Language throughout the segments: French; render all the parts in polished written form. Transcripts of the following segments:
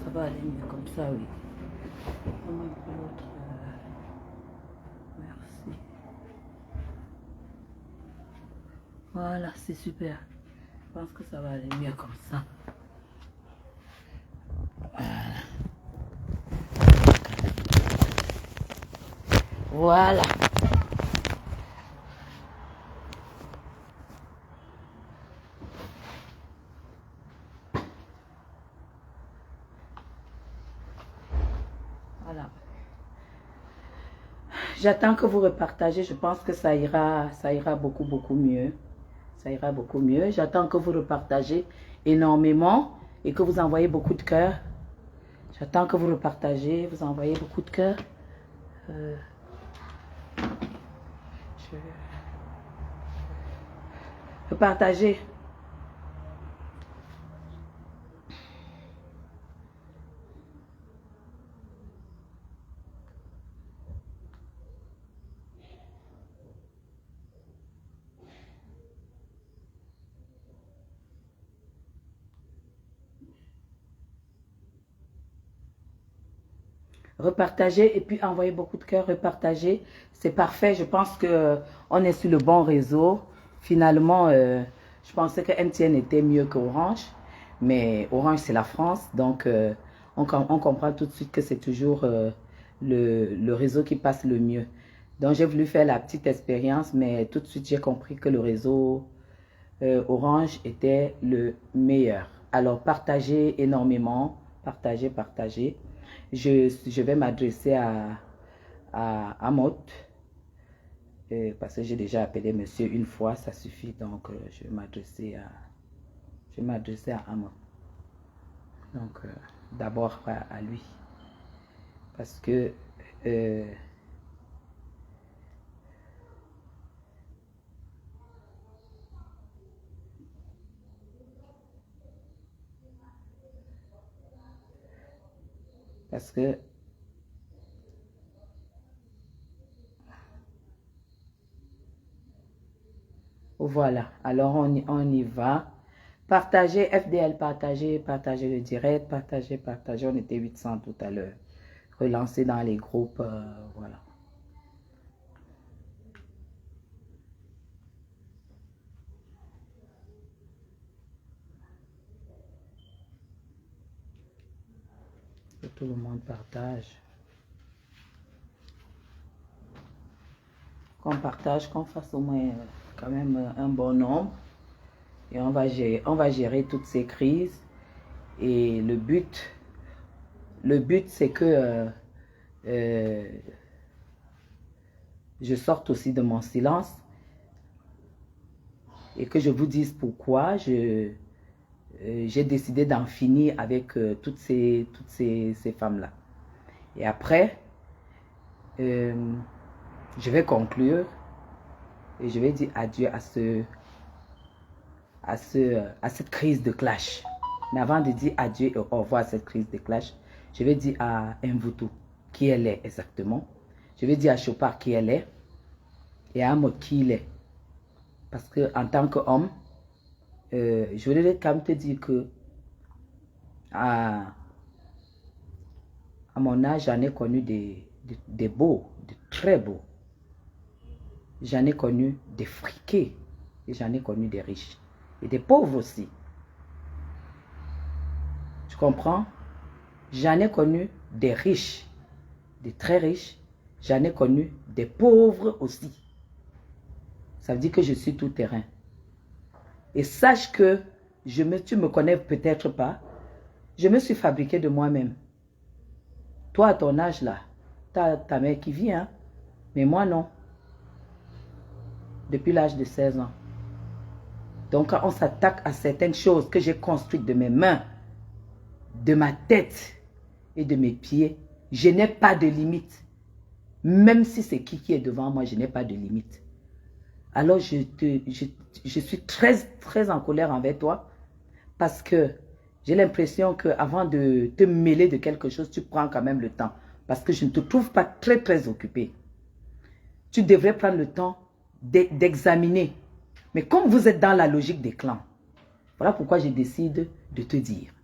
ça va aller mieux comme ça, oui. Comment un peu l'autre. Merci. Voilà, c'est super. Je pense que ça va aller mieux comme ça. Voilà. Voilà. J'attends que vous repartagez. Je pense que ça ira beaucoup mieux. Ça ira beaucoup mieux. J'attends que vous repartagez énormément et que vous envoyez beaucoup de cœurs. J'attends que vous repartagez, vous envoyez beaucoup de cœurs. Repartagez. Repartagez et puis envoyez beaucoup de cœurs, repartagez. C'est parfait, je pense que on est sur le bon réseau. Finalement, je pensais que MTN était mieux que Orange, mais Orange c'est la France, donc on comprend tout de suite que c'est toujours le réseau qui passe le mieux. Donc j'ai voulu faire la petite expérience, mais tout de suite j'ai compris que le réseau Orange était le meilleur. Alors partagez énormément, partagez. Je vais m'adresser à Amot, parce que j'ai déjà appelé monsieur une fois, ça suffit, donc je vais m'adresser à Amot. Donc d'abord à lui, parce que voilà, alors on y va. Partagez FDL, partagez le direct, partagez. On était 800 tout à l'heure. Relancez dans les groupes, voilà. Que tout le monde partage. Qu'on partage, qu'on fasse au moins quand même un bon nombre. Et on va gérer toutes ces crises. Et le but c'est que je sorte aussi de mon silence et que je vous dise pourquoi j'ai décidé d'en finir avec toutes ces femmes-là. Et après, je vais conclure et je vais dire adieu à cette crise de clash. Mais avant de dire adieu et au revoir à cette crise de clash, je vais dire à Mvutu qui elle est exactement. Je vais dire à Chopard qui elle est et à Amot qui il est. Parce que en tant qu'homme, je voulais quand même te dire que à mon âge, j'en ai connu des beaux, de très beaux. J'en ai connu des friqués et j'en ai connu des riches. Et des pauvres aussi. Tu comprends? J'en ai connu des riches, des très riches. J'en ai connu des pauvres aussi. Ça veut dire que je suis tout terrain. Et sache que tu me connais peut-être pas. Je me suis fabriqué de moi-même. Toi, à ton âge là, tu as ta mère qui vit, hein? Mais moi non. Depuis l'âge de 16 ans. Donc quand on s'attaque à certaines choses que j'ai construites de mes mains, de ma tête et de mes pieds, je n'ai pas de limite. Même si c'est qui est devant moi, je n'ai pas de limite. Alors je suis très en colère envers toi parce que j'ai l'impression qu'avant de te mêler de quelque chose, tu prends quand même le temps. Parce que je ne te trouve pas très occupé. Tu devrais prendre le temps d'examiner. Mais comme vous êtes dans la logique des clans, voilà pourquoi je décide de te dire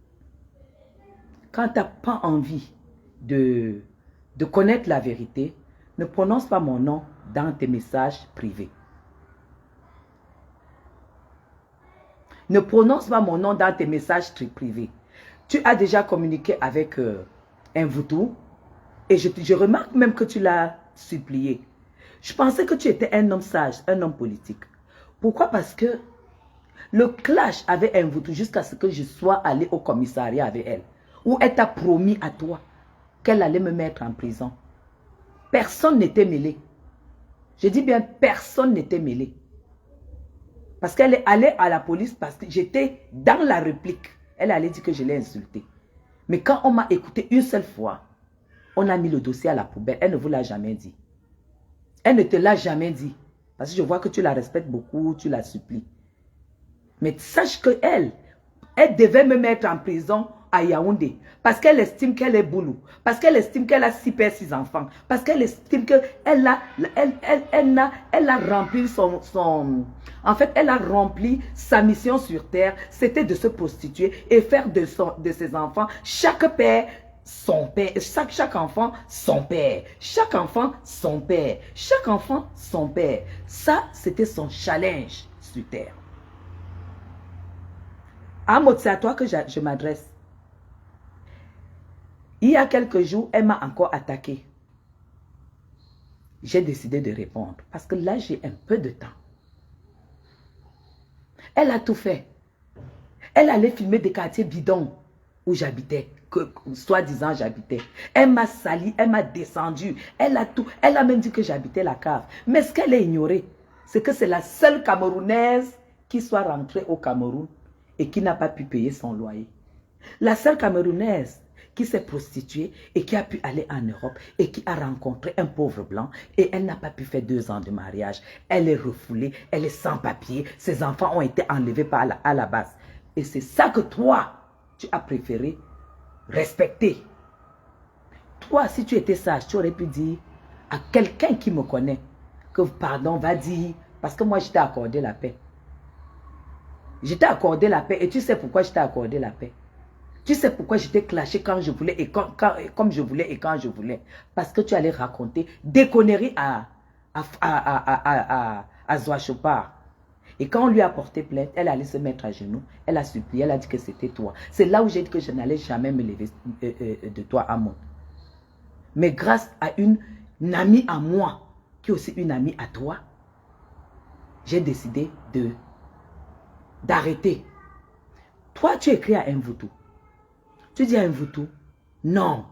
quand tu n'as pas envie de connaître la vérité, ne prononce pas mon nom dans tes messages privés. Ne prononce pas mon nom dans tes messages privés. Tu as déjà communiqué avec un Voutou et je remarque même que tu l'as supplié. Je pensais que tu étais un homme sage, un homme politique. Pourquoi? Parce que le clash avec un Voutou jusqu'à ce que je sois allé au commissariat avec elle. Où elle t'a promis à toi qu'elle allait me mettre en prison. Personne n'était mêlé. Je dis bien personne n'était mêlé. Parce qu'elle est allée à la police parce que j'étais dans la réplique. Elle allait dire que je l'ai insultée. Mais quand on m'a écouté une seule fois, on a mis le dossier à la poubelle. Elle ne vous l'a jamais dit. Elle ne te l'a jamais dit. Parce que je vois que tu la respectes beaucoup, tu la supplies. Mais sache qu'elle, elle devait me mettre en prison à Yaoundé. Parce qu'elle estime qu'elle est boulou. Parce qu'elle estime qu'elle a 6 pères, 6 enfants. Parce qu'elle estime qu'elle a rempli en fait, elle a rempli sa mission sur terre. C'était de se prostituer et faire de ses enfants, chaque père, son père. Chaque enfant, son père. Chaque enfant, son père. Chaque enfant, son père. Ça, c'était son challenge sur terre. Ahmed, c'est à toi que je m'adresse. Il y a quelques jours, elle m'a encore attaqué. J'ai décidé de répondre parce que là, j'ai un peu de temps. Elle a tout fait. Elle allait filmer des quartiers bidons où j'habitais, soi-disant j'habitais. Elle m'a sali, elle m'a descendu. Elle a même dit que j'habitais la cave. Mais ce qu'elle a ignoré, c'est que c'est la seule Camerounaise qui soit rentrée au Cameroun et qui n'a pas pu payer son loyer. La seule Camerounaise qui s'est prostituée et qui a pu aller en Europe et qui a rencontré un pauvre blanc et elle n'a pas pu faire 2 ans de mariage. Elle est refoulée, elle est sans papier, ses enfants ont été enlevés à la base. Et c'est ça que toi, tu as préféré respecter. Toi, si tu étais sage, tu aurais pu dire à quelqu'un qui me connaît que pardon, va dire, parce que moi je t'ai accordé la paix. Je t'ai accordé la paix et tu sais pourquoi je t'ai accordé la paix. Tu sais pourquoi je t'ai clashé quand je voulais et comme je voulais et quand je voulais. Parce que tu allais raconter des conneries à Zoa Chopard. Et quand on lui a porté plainte, elle allait se mettre à genoux. Elle a supplié, elle a dit que c'était toi. C'est là où j'ai dit que je n'allais jamais me lever de toi, Amon. Mais grâce à une amie à moi, qui est aussi une amie à toi, j'ai décidé d'arrêter. Toi, tu écris à un Voutou. Tu dis à un Voutou, non,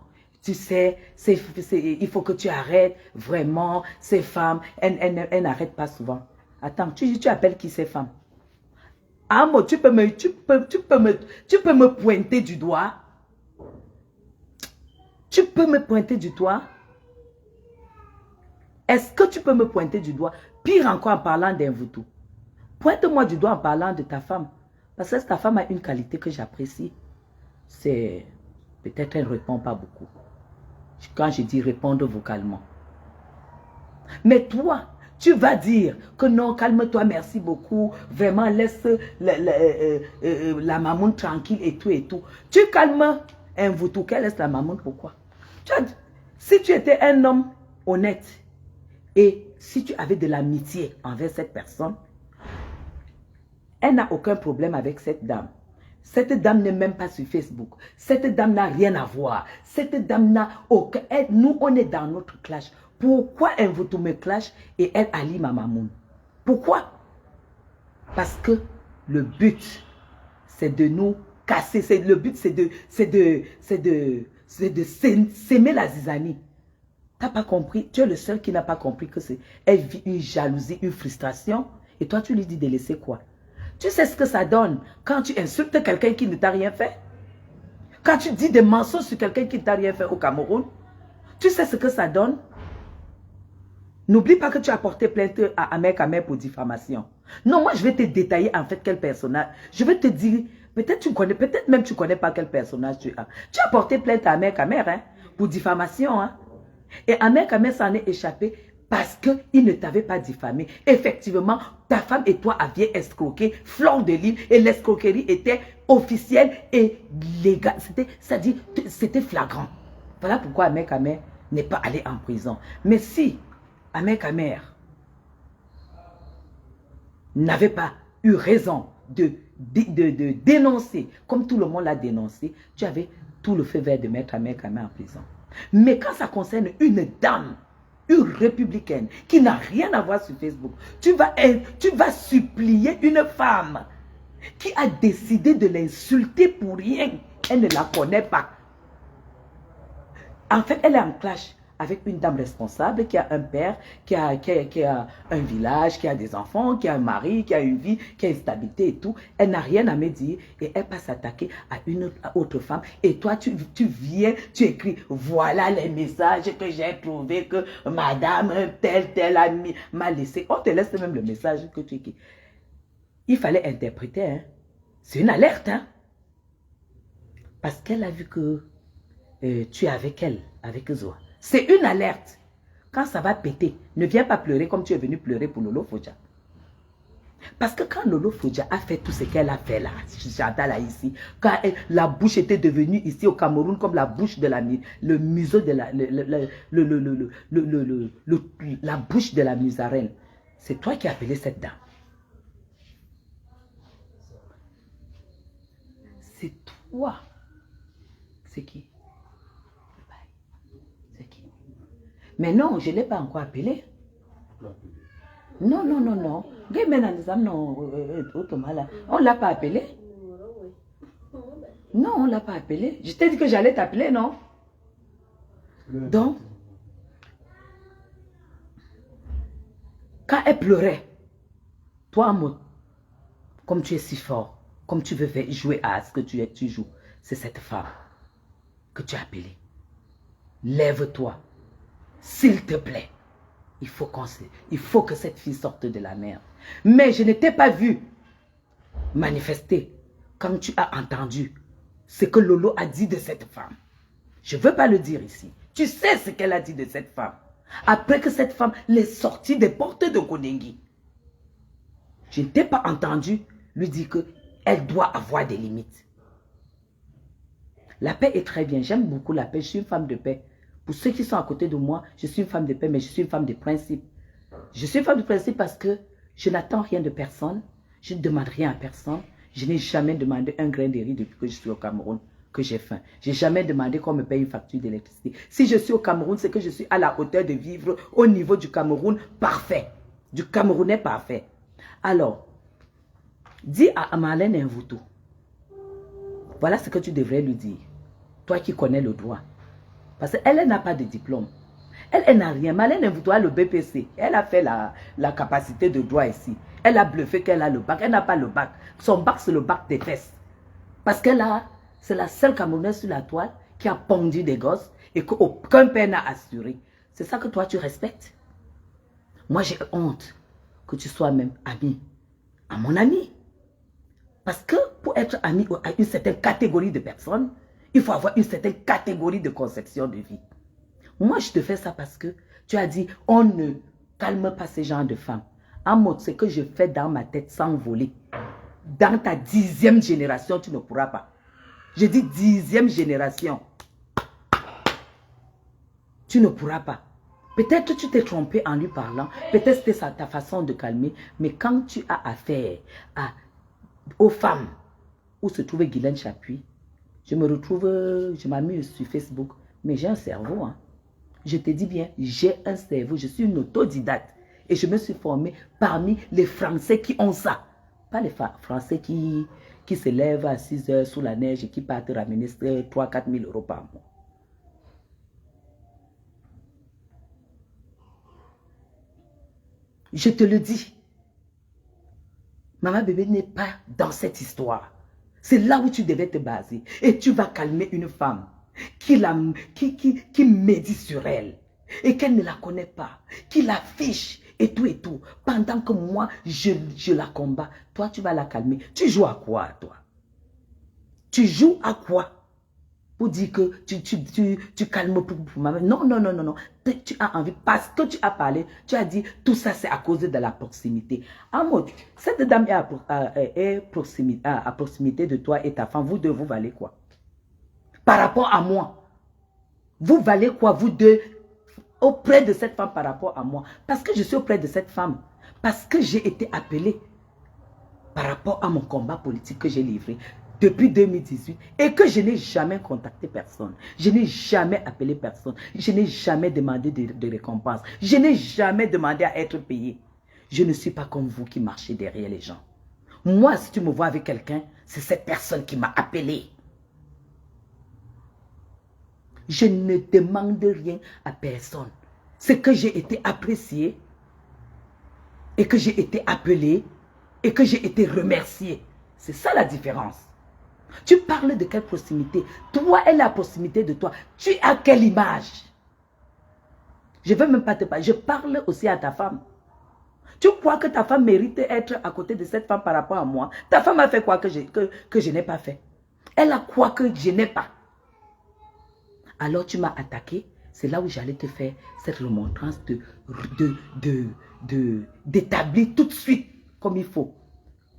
tu sais, il faut que tu arrêtes, vraiment, ces femmes, elles n'arrêtent pas souvent. Attends, tu appelles qui ces femmes? Amo, tu peux me pointer du doigt? Tu peux me pointer du doigt? Est-ce que tu peux me pointer du doigt? Pire encore en parlant d'un Voutou. Pointe-moi du doigt en parlant de ta femme. Parce que ta femme a une qualité que j'apprécie. C'est peut-être elle ne répond pas beaucoup. Quand je dis répondre vocalement. Mais toi, tu vas dire que non, calme-toi, merci beaucoup. Vraiment, laisse la mamoune tranquille et tout et tout. Tu calmes un Voutou, qu'elle laisse la mamoune, pourquoi? Si tu étais un homme honnête et si tu avais de l'amitié envers cette personne, elle n'a aucun problème avec cette dame. Cette dame n'est même pas sur Facebook. Cette dame n'a rien à voir. Cette dame n'a aucun... Nous, on est dans notre clash. Pourquoi un Voutou me clash et elle allie ma mamoune? Pourquoi? Parce que le but, c'est de nous casser. Le but, c'est de s'aimer la zizanie. Tu n'as pas compris? Tu es le seul qui n'a pas compris que c'est... Elle vit une jalousie, une frustration. Et toi, tu lui dis de laisser quoi? Tu sais ce que ça donne quand tu insultes quelqu'un qui ne t'a rien fait? Quand tu dis des mensonges sur quelqu'un qui ne t'a rien fait au Cameroun? Tu sais ce que ça donne? N'oublie pas que tu as porté plainte à Ahmed Kamer pour diffamation. Non, moi je vais te détailler en fait quel personnage. Je vais te dire, peut-être tu connais, peut-être même tu ne connais pas quel personnage tu as. Tu as porté plainte à Ahmed Kamer pour diffamation. Hein? Et Ahmed Kamer s'en est échappé parce qu'il ne t'avait pas diffamé. Effectivement, ta femme et toi aviez escroqué, flanc de l'île, et l'escroquerie était officiel et légal. C'était flagrant. Voilà pourquoi Ahmed Kamer n'est pas allé en prison. Mais si Ahmed Kamer n'avait pas eu raison de dénoncer, comme tout le monde l'a dénoncé, tu avais tout le feu vert de mettre Ahmed Kamer en prison. Mais quand ça concerne une dame, une républicaine, qui n'a rien à voir sur Facebook, tu vas supplier une femme qui a décidé de l'insulter pour rien. Elle ne la connaît pas. En fait, elle est en clash avec une dame responsable qui a un père, qui a un village, qui a des enfants, qui a un mari, qui a une vie, qui a une stabilité et tout. Elle n'a rien à me dire et elle passe s'attaquer à une autre femme. Et toi, tu viens, tu écris, voilà les messages que j'ai trouvés que madame telle amie m'a laissé. On te laisse même le message que tu écris. Il fallait interpréter, hein. C'est une alerte, hein. Parce qu'elle a vu que tu es avec elle, avec Zoa. C'est une alerte. Quand ça va péter, ne viens pas pleurer comme tu es venu pleurer pour Lolo Fodja. Parce que quand Lolo Fodja a fait tout ce qu'elle a fait là, j'entends là ici, quand la bouche était devenue ici au Cameroun comme la bouche de le museau de la bouche de la musarelle, c'est toi qui as appelé cette dame. C'est toi. C'est qui? C'est qui? Mais non, je ne l'ai pas encore appelé. Non. On ne l'a pas appelé. Non, on ne l'a pas appelé. Je t'ai dit que j'allais t'appeler, non? Donc, quand elle pleurait, toi, Maud, comme tu es si fort, comme tu veux jouer à ce que tu joues, c'est cette femme que tu as appelée. Lève-toi, s'il te plaît. Il faut que cette fille sorte de la merde. Mais je ne t'ai pas vu manifester quand tu as entendu ce que Lolo a dit de cette femme. Je ne veux pas le dire ici. Tu sais ce qu'elle a dit de cette femme. Après que cette femme l'est sortie des portes de Kondengi. Je ne t'ai pas entendu lui dire qu'elle doit avoir des limites. La paix est très bien. J'aime beaucoup la paix. Je suis une femme de paix. Pour ceux qui sont à côté de moi, je suis une femme de paix, mais je suis une femme de principe. Je suis une femme de principe parce que je n'attends rien de personne. Je ne demande rien à personne. Je n'ai jamais demandé un grain de riz depuis que je suis au Cameroun, que j'ai faim. Je n'ai jamais demandé qu'on me paye une facture d'électricité. Si je suis au Cameroun, c'est que je suis à la hauteur de vivre au niveau du Cameroun parfait. Du Camerounais parfait. Alors, dis à Marlène Mvuto, voilà ce que tu devrais lui dire. Toi qui connais le droit. Parce qu'elle n'a pas de diplôme. Elle n'a rien. Marlène Mvuto a le BPC. Elle a fait la capacité de droit ici. Elle a bluffé qu'elle a le bac. Elle n'a pas le bac. Son bac, c'est le bac des fesses. Parce c'est la seule Camerounaise sur la toile qui a pondu des gosses et qu'aucun père n'a assuré. C'est ça que toi, tu respectes. Moi, j'ai honte que tu sois même ami à mon ami. Parce que pour être ami à une certaine catégorie de personnes, il faut avoir une certaine catégorie de conception de vie. Moi, je te fais ça parce que tu as dit, on ne calme pas ces genres de femmes. En mode, ce que je fais dans ma tête sans voler. Dans ta 10e génération, tu ne pourras pas. Je dis 10e génération. Tu ne pourras pas. Peut-être tu t'es trompé en lui parlant. Peut-être c'était ta façon de calmer. Mais quand tu as affaire aux femmes où se trouvait Guylaine Chapuis, je me retrouve, je m'amuse sur Facebook. Mais j'ai un cerveau. Hein. Je te dis bien, j'ai un cerveau. Je suis une autodidacte. Et je me suis formée parmi les Français qui ont ça. Pas les Français qui se lèvent à 6 heures sous la neige et qui partent ramener 3-4 000 euros par mois. Je te le dis. Maman bébé n'est pas dans cette histoire. C'est là où tu devais te baser. Et tu vas calmer une femme qui médite sur elle. Et qu'elle ne la connaît pas. Qui l'affiche. Et tout. Pendant que moi, je la combats. Toi, tu vas la calmer. Tu joues à quoi, toi? Tu joues à quoi? pour dire que tu calmes pour ma mère. Non, non, non, non, non. Tu as envie, parce que tu as parlé, tu as dit, tout ça c'est à cause de la proximité. Amo, cette dame est à proximité de toi et ta femme, vous deux, vous valez quoi? Par rapport à moi, vous valez quoi, vous deux, auprès de cette femme par rapport à moi? Parce que je suis auprès de cette femme, parce que j'ai été appelé par rapport à mon combat politique que j'ai livré depuis 2018 et que je n'ai jamais contacté personne. Je n'ai jamais appelé personne. Je n'ai jamais demandé de récompense. Je n'ai jamais demandé à être payé. Je ne suis pas comme vous qui marchez derrière les gens. Moi, si tu me vois avec quelqu'un, c'est cette personne qui m'a appelé. Je ne demande rien à personne. C'est que j'ai été apprécié et que j'ai été appelé et que j'ai été remercié. C'est ça la différence. Tu parles de quelle proximité? Toi, elle est à proximité de toi. Tu as quelle image? Je ne veux même pas te parler. Je parle aussi à ta femme. Tu crois que ta femme mérite d'être à côté de cette femme par rapport à moi? Ta femme a fait quoi que je n'ai pas fait? Elle a quoi que je n'ai pas? Alors tu m'as attaqué. C'est là où j'allais te faire cette remontrance d'établir tout de suite comme il faut.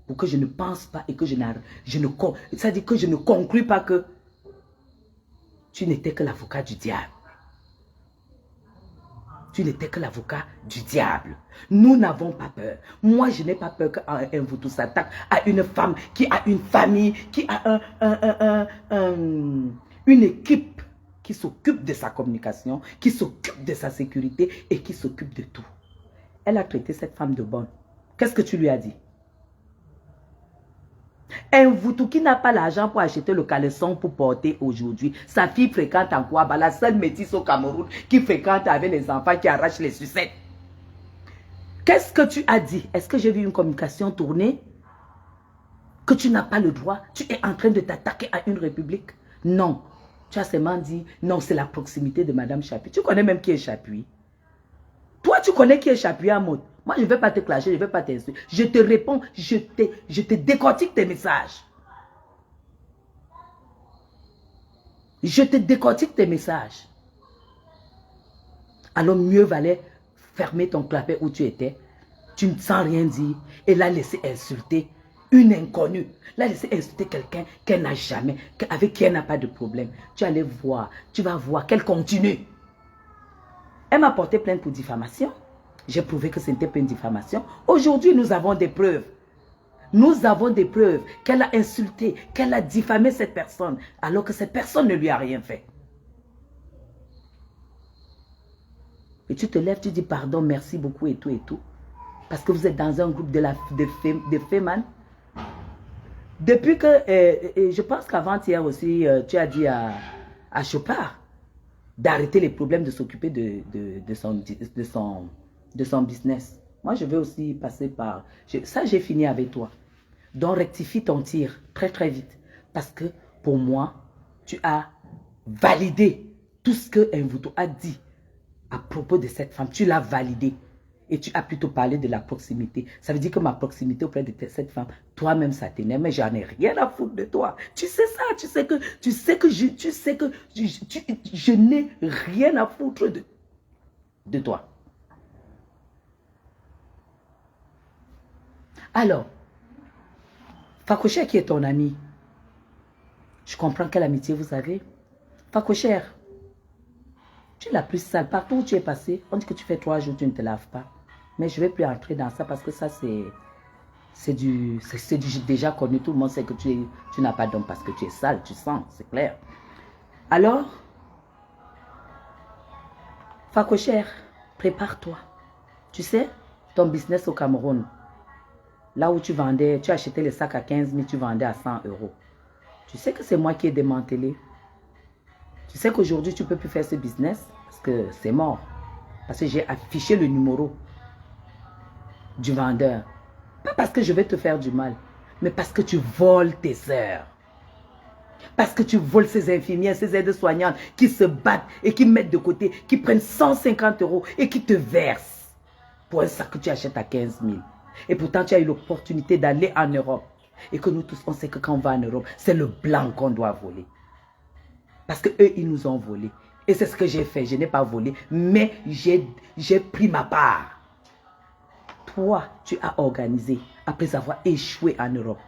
Pour que je ne pense pas et que c'est-à-dire que je ne conclue pas que tu n'étais que l'avocat du diable. Tu n'étais que l'avocat du diable. Nous n'avons pas peur. Moi, je n'ai pas peur qu'un Mvoutou s'attaque à une femme qui a une famille, qui a une équipe qui s'occupe de sa communication, qui s'occupe de sa sécurité et qui s'occupe de tout. Elle a traité cette femme de bonne. Qu'est-ce que tu lui as dit? Un Mvoutou qui n'a pas l'argent pour acheter le caleçon pour porter aujourd'hui. Sa fille fréquente en Kouaba, la seule métisse au Cameroun qui fréquente avec les enfants qui arrachent les sucettes. Qu'est-ce que tu as dit? Est-ce que j'ai vu une communication tourner? Que tu n'as pas le droit? Tu es en train de t'attaquer à une république? Non. Tu as seulement dit, non, c'est la proximité de Madame Chapuis. Tu connais même qui est Chapuis? Toi, tu connais qui est Chapuis à mode? Moi, je ne vais pas te clasher, je ne vais pas t'insulter. Je te réponds, je te décortique tes messages. Je te décortique tes messages. Alors, mieux valait fermer ton clapet où tu étais. Tu ne sens rien dire et la laisser insulter une inconnue. La laisser insulter quelqu'un qu'elle n'a jamais, avec qui elle n'a pas de problème. Tu allais voir, tu vas voir qu'elle continue. Elle m'a porté plainte pour diffamation. J'ai prouvé que ce n'était pas une diffamation. Aujourd'hui, nous avons des preuves. Nous avons des preuves qu'elle a insulté, qu'elle a diffamé cette personne, alors que cette personne ne lui a rien fait. Et tu te lèves, tu dis pardon, merci beaucoup et tout et tout. Parce que vous êtes dans un groupe de Feman. Depuis que, je pense qu'avant-hier aussi, tu as dit à Chopard d'arrêter les problèmes, de s'occuper de son business. Moi, je vais aussi passer par... Ça, j'ai fini avec toi. Donc, rectifie ton tir très, très vite. Parce que, pour moi, tu as validé tout ce que Mvoutou a dit à propos de cette femme. Tu l'as validé. Et tu as plutôt parlé de la proximité. Ça veut dire que ma proximité auprès de cette femme, toi-même, ça t'énerve, mais j'en ai rien à foutre de toi. Tu sais ça, tu sais que je n'ai rien à foutre de toi. Alors, Fakocher qui est ton ami, je comprends quelle amitié vous avez. Fakocher, tu es la plus sale. Partout où tu es passé, on dit que tu fais 3 jours, tu ne te laves pas. Mais je ne vais plus entrer dans ça parce que ça, c'est déjà connu. Tout le monde sait que tu n'as pas d'homme parce que tu es sale, tu sens, c'est clair. Alors, Fakocher, prépare-toi. Tu sais, ton business au Cameroun, là où tu vendais, tu achetais les sacs à 15 000, tu vendais à 100 €. Tu sais que c'est moi qui ai démantelé. Tu sais qu'aujourd'hui, tu ne peux plus faire ce business parce que c'est mort. Parce que j'ai affiché le numéro du vendeur. Pas parce que je vais te faire du mal, mais parce que tu voles tes heures. Parce que tu voles ces infirmières, ces aides-soignantes qui se battent et qui mettent de côté, qui prennent 150 € et qui te versent pour un sac que tu achètes à 15 000. Et pourtant, tu as eu l'opportunité d'aller en Europe. Et que nous tous, on sait que quand on va en Europe, c'est le blanc qu'on doit voler. Parce que eux, ils nous ont volé. Et c'est ce que j'ai fait. Je n'ai pas volé, mais j'ai pris ma part. Toi, tu as organisé après avoir échoué en Europe.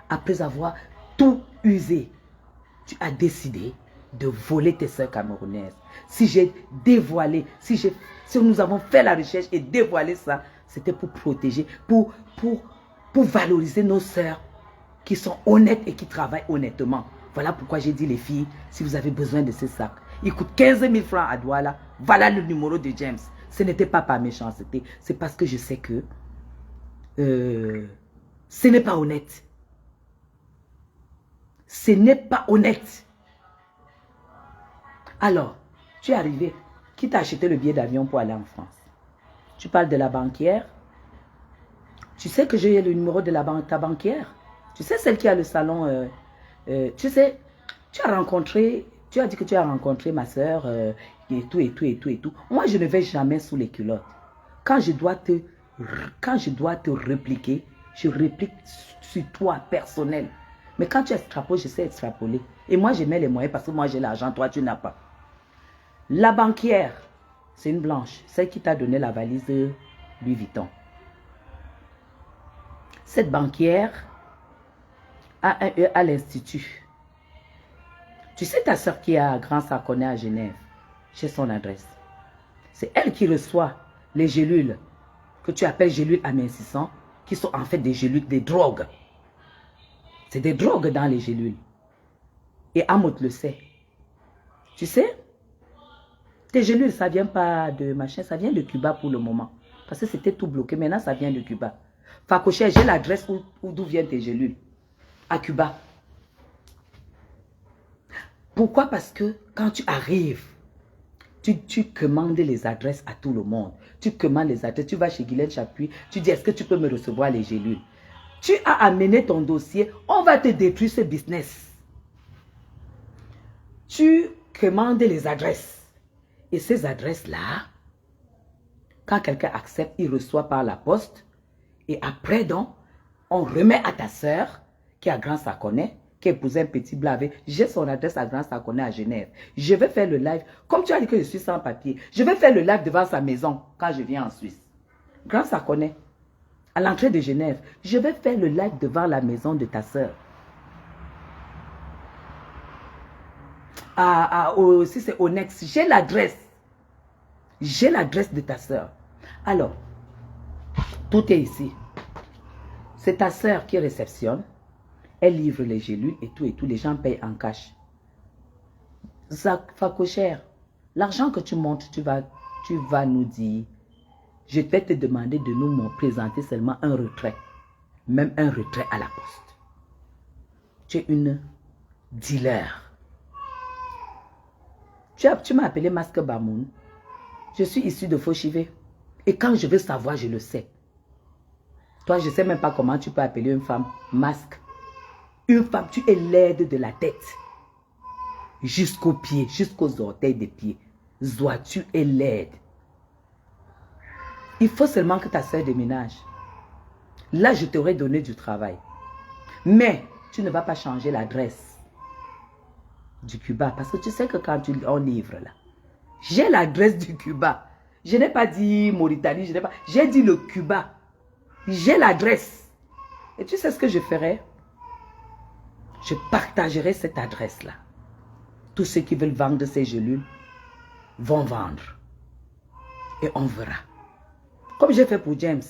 Après avoir tout usé. Tu as décidé de voler tes soeurs camerounaises. Si j'ai dévoilé, si nous avons fait la recherche et dévoilé ça, c'était pour protéger, pour valoriser nos soeurs qui sont honnêtes et qui travaillent honnêtement. Voilà pourquoi j'ai dit les filles, si vous avez besoin de ces sacs, ils coûtent 15 000 francs à Douala. Voilà le numéro de James. Ce n'était pas par méchanceté, c'est parce que je sais que ce n'est pas honnête. Ce n'est pas honnête. Alors, tu es arrivé. Qui t'a acheté le billet d'avion pour aller en France? Tu parles de la banquière. Tu sais que j'ai le numéro de ta banquière. Tu sais celle qui a le salon. Tu sais, tu as dit que tu as rencontré ma soeur et tout, et tout, et tout, et tout. Moi, je ne vais jamais sous les culottes. Quand je dois te répliquer, je réplique sur toi, personnel. Mais quand tu extrapoles, je sais extrapoler. Et moi, je mets les moyens parce que moi, j'ai l'argent, toi, tu n'as pas. La banquière, c'est une blanche. Celle qui t'a donné la valise de Louis Vuitton. Cette banquière a un E à l'Institut. Tu sais ta soeur qui est à Grand Saconnet à Genève, chez son adresse. C'est elle qui reçoit les gélules que tu appelles gélules amincissantes, qui sont en fait des gélules, des drogues. C'est des drogues dans les gélules. Et Amout le sait. Tu sais, tes gélules, ça ne vient pas de machin, ça vient de Cuba pour le moment. Parce que c'était tout bloqué. Maintenant, ça vient de Cuba. Facochère, j'ai l'adresse d'où viennent tes gélules. À Cuba. Pourquoi? Parce que quand tu arrives, tu commandes les adresses à tout le monde. Tu commandes les adresses. Tu vas chez Guylaine Chapuis. Tu dis, est-ce que tu peux me recevoir les gélules? Tu as amené ton dossier. On va te détruire ce business. Tu commandes les adresses. Et ces adresses-là, quand quelqu'un accepte, il reçoit par la poste. Et après, donc, on remet à ta soeur, qui est à Grand Saconnet, qui épousait un petit blavé. J'ai son adresse à Grand Saconnet à Genève. Je vais faire le live. Comme tu as dit que je suis sans papier, je vais faire le live devant sa maison quand je viens en Suisse. Grand Saconnet, à l'entrée de Genève, je vais faire le live devant la maison de ta soeur. Si c'est Onex, j'ai l'adresse. J'ai l'adresse de ta soeur. Alors, tout est ici. C'est ta soeur qui réceptionne. Elle livre les gélules et tout. Les gens payent en cash. Facochère, l'argent que tu montes, tu vas nous dire. Je vais te demander de nous présenter seulement un retrait. Même un retrait à la poste. Tu es une dealer. Tu m'as appelé Masque Bamoun. Je suis issue de Fauchivé. Et quand je veux savoir, je le sais. Toi, je ne sais même pas comment tu peux appeler une femme masque. Une femme, tu es laide de la tête. Jusqu'aux pieds, jusqu'aux orteils des pieds. Zoa, tu es laide. Il faut seulement que ta soeur déménage. Là, je t'aurais donné du travail. Mais, tu ne vas pas changer l'adresse du Cuba. Parce que tu sais que quand on livre là, j'ai l'adresse du Cuba. Je n'ai pas dit Mauritanie, j'ai dit le Cuba. J'ai l'adresse. Et tu sais ce que je ferai? Je partagerai cette adresse-là. Tous ceux qui veulent vendre ces gélules vont vendre. Et on verra. Comme j'ai fait pour James.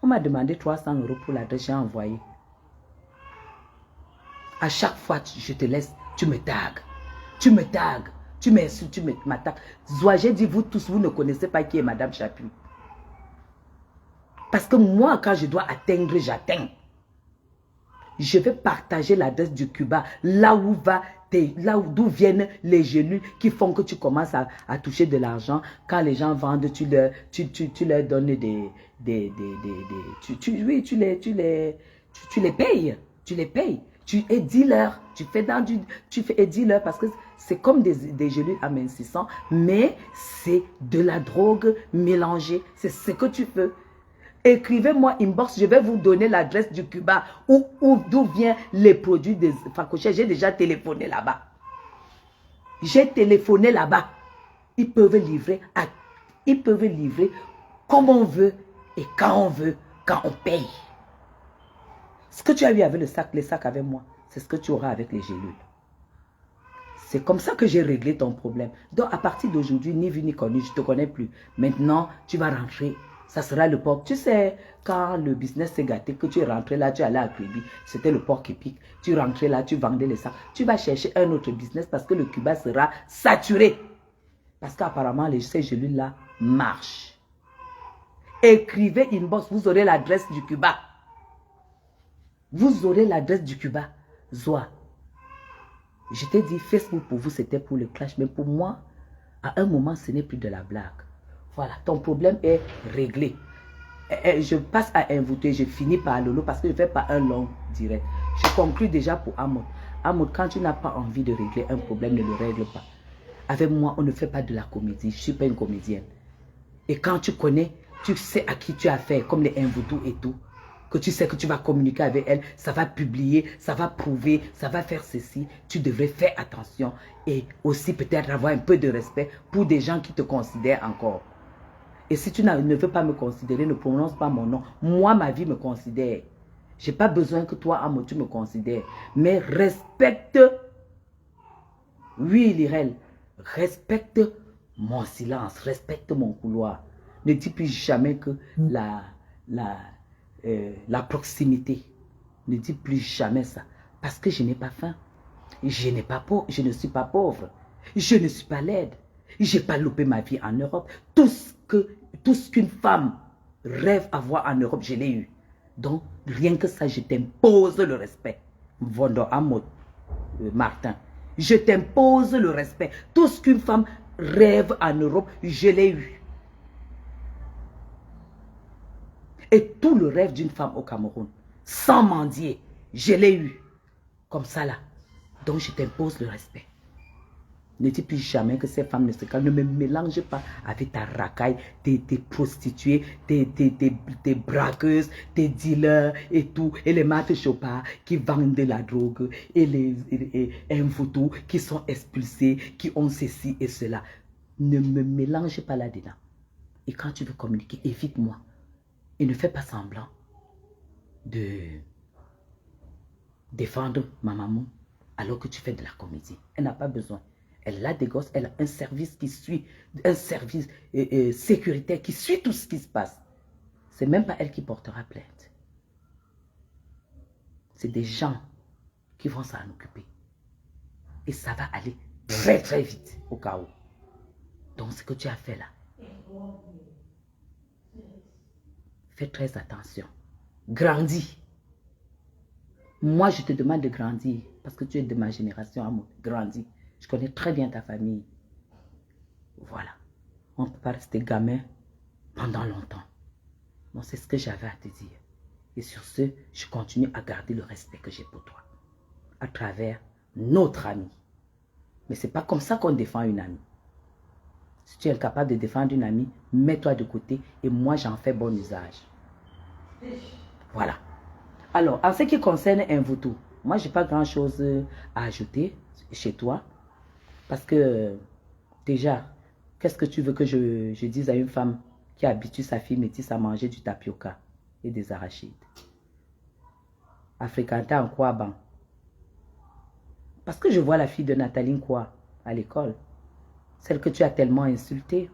On m'a demandé 300 € pour l'adresse, j'ai envoyé. À chaque fois, je te laisse, tu me tagues. Tu me tagues. Tu m'insultes, tu m'attaques. Zoa, j'ai dit, vous tous, vous ne connaissez pas qui est Madame Chapuis. Parce que moi, quand je dois atteindre, j'atteins. Je vais partager l'adresse du Cuba, là d'où viennent les gélules qui font que tu commences à toucher de l'argent. Quand les gens vendent, tu leur donnes tu les payes. Tu les payes. Tu es dealer. Tu fais dealer parce que c'est comme des gélules amincissants, mais c'est de la drogue mélangée. C'est ce que tu veux. Écrivez-moi inbox, je vais vous donner l'adresse du Cuba d'où viennent les produits des Facochères. J'ai déjà téléphoné là-bas. J'ai téléphoné là-bas. Ils peuvent livrer comme on veut et quand on veut, quand on paye. Ce que tu as eu avec les sacs avec moi, c'est ce que tu auras avec les gélules. C'est comme ça que j'ai réglé ton problème. Donc, à partir d'aujourd'hui, ni vu ni connu, je ne te connais plus. Maintenant, tu vas rentrer. Ça sera le porc. Tu sais, quand le business s'est gâté, que tu es rentré là, tu es allé à Kribi, c'était le porc épique. Tu rentrais là, tu vendais les sacs. Tu vas chercher un autre business parce que le Cuba sera saturé. Parce qu'apparemment, ces gélules-là marchent. Écrivez inbox, vous aurez l'adresse du Cuba. Vous aurez l'adresse du Cuba. Zoa. Je t'ai dit, Facebook pour vous, c'était pour le clash. Mais pour moi, à un moment, ce n'est plus de la blague. Voilà, ton problème est réglé. Je passe à inviter, je finis par Lolo parce que je ne fais pas un long direct. Je conclue déjà pour Ahmed. Ahmed, quand tu n'as pas envie de régler un problème, ne le règle pas. Avec moi, on ne fait pas de la comédie. Je ne suis pas une comédienne. Et quand tu connais, tu sais à qui tu as affaire, comme les Invoutou et tout, que tu sais que tu vas communiquer avec elle, ça va publier, ça va prouver, ça va faire ceci. Tu devrais faire attention et aussi peut-être avoir un peu de respect pour des gens qui te considèrent encore. Et si tu ne veux pas me considérer, ne prononce pas mon nom. Moi, ma vie me considère. Je n'ai pas besoin que toi, Amo, tu me considères. Mais respecte, oui, Lirel, respecte mon silence, respecte mon couloir. Ne dis plus jamais que la proximité. Ne dis plus jamais ça. Parce que je n'ai pas faim. Je ne suis pas pauvre. Je ne suis pas laide. Je n'ai pas loupé ma vie en Europe. Tout ce qu'une femme rêve avoir en Europe, je l'ai eu. Donc, rien que ça, je t'impose le respect. Vondo Amod, Martin. Je t'impose le respect. Tout ce qu'une femme rêve en Europe, je l'ai eu. Et tout le rêve d'une femme au Cameroun, sans mendier, je l'ai eu. Comme ça là. Donc je t'impose le respect. Ne dis plus jamais que ces femmes ne se calment. Ne me mélange pas avec ta racaille, tes prostituées, tes braqueuses, tes dealers et tout. Et les mates chopards qui vendent de la drogue. Et les invoutos qui sont expulsés, qui ont ceci et cela. Ne me mélange pas là-dedans. Et quand tu veux communiquer, évite-moi. Et ne fais pas semblant de défendre ma maman alors que tu fais de la comédie. Elle n'a pas besoin. Elle a des gosses, elle a un service qui suit, un service sécuritaire qui suit tout ce qui se passe. C'est même pas elle qui portera plainte. C'est des gens qui vont s'en occuper. Et ça va aller très très vite au cas où. Donc ce que tu as fait là, fais très attention. Grandis. Moi, je te demande de grandir parce que tu es de ma génération, amour. Grandis. Je connais très bien ta famille. Voilà. On ne peut pas rester gamin pendant longtemps. Bon, c'est ce que j'avais à te dire. Et sur ce, je continue à garder le respect que j'ai pour toi. À travers notre ami. Mais ce n'est pas comme ça qu'on défend une amie. Si tu es capable de défendre une amie, mets-toi de côté et moi, j'en fais bon usage. Voilà. Alors, en ce qui concerne Invoutou, moi, je n'ai pas grand-chose à ajouter chez toi. Parce que, déjà, qu'est-ce que tu veux que je dise à une femme qui habitue sa fille métisse à manger du tapioca et des arachides? À fréquenter en quoi, ban? Parce que je vois la fille de Nathalie Nkwa à l'école. Celle que tu as tellement insultée.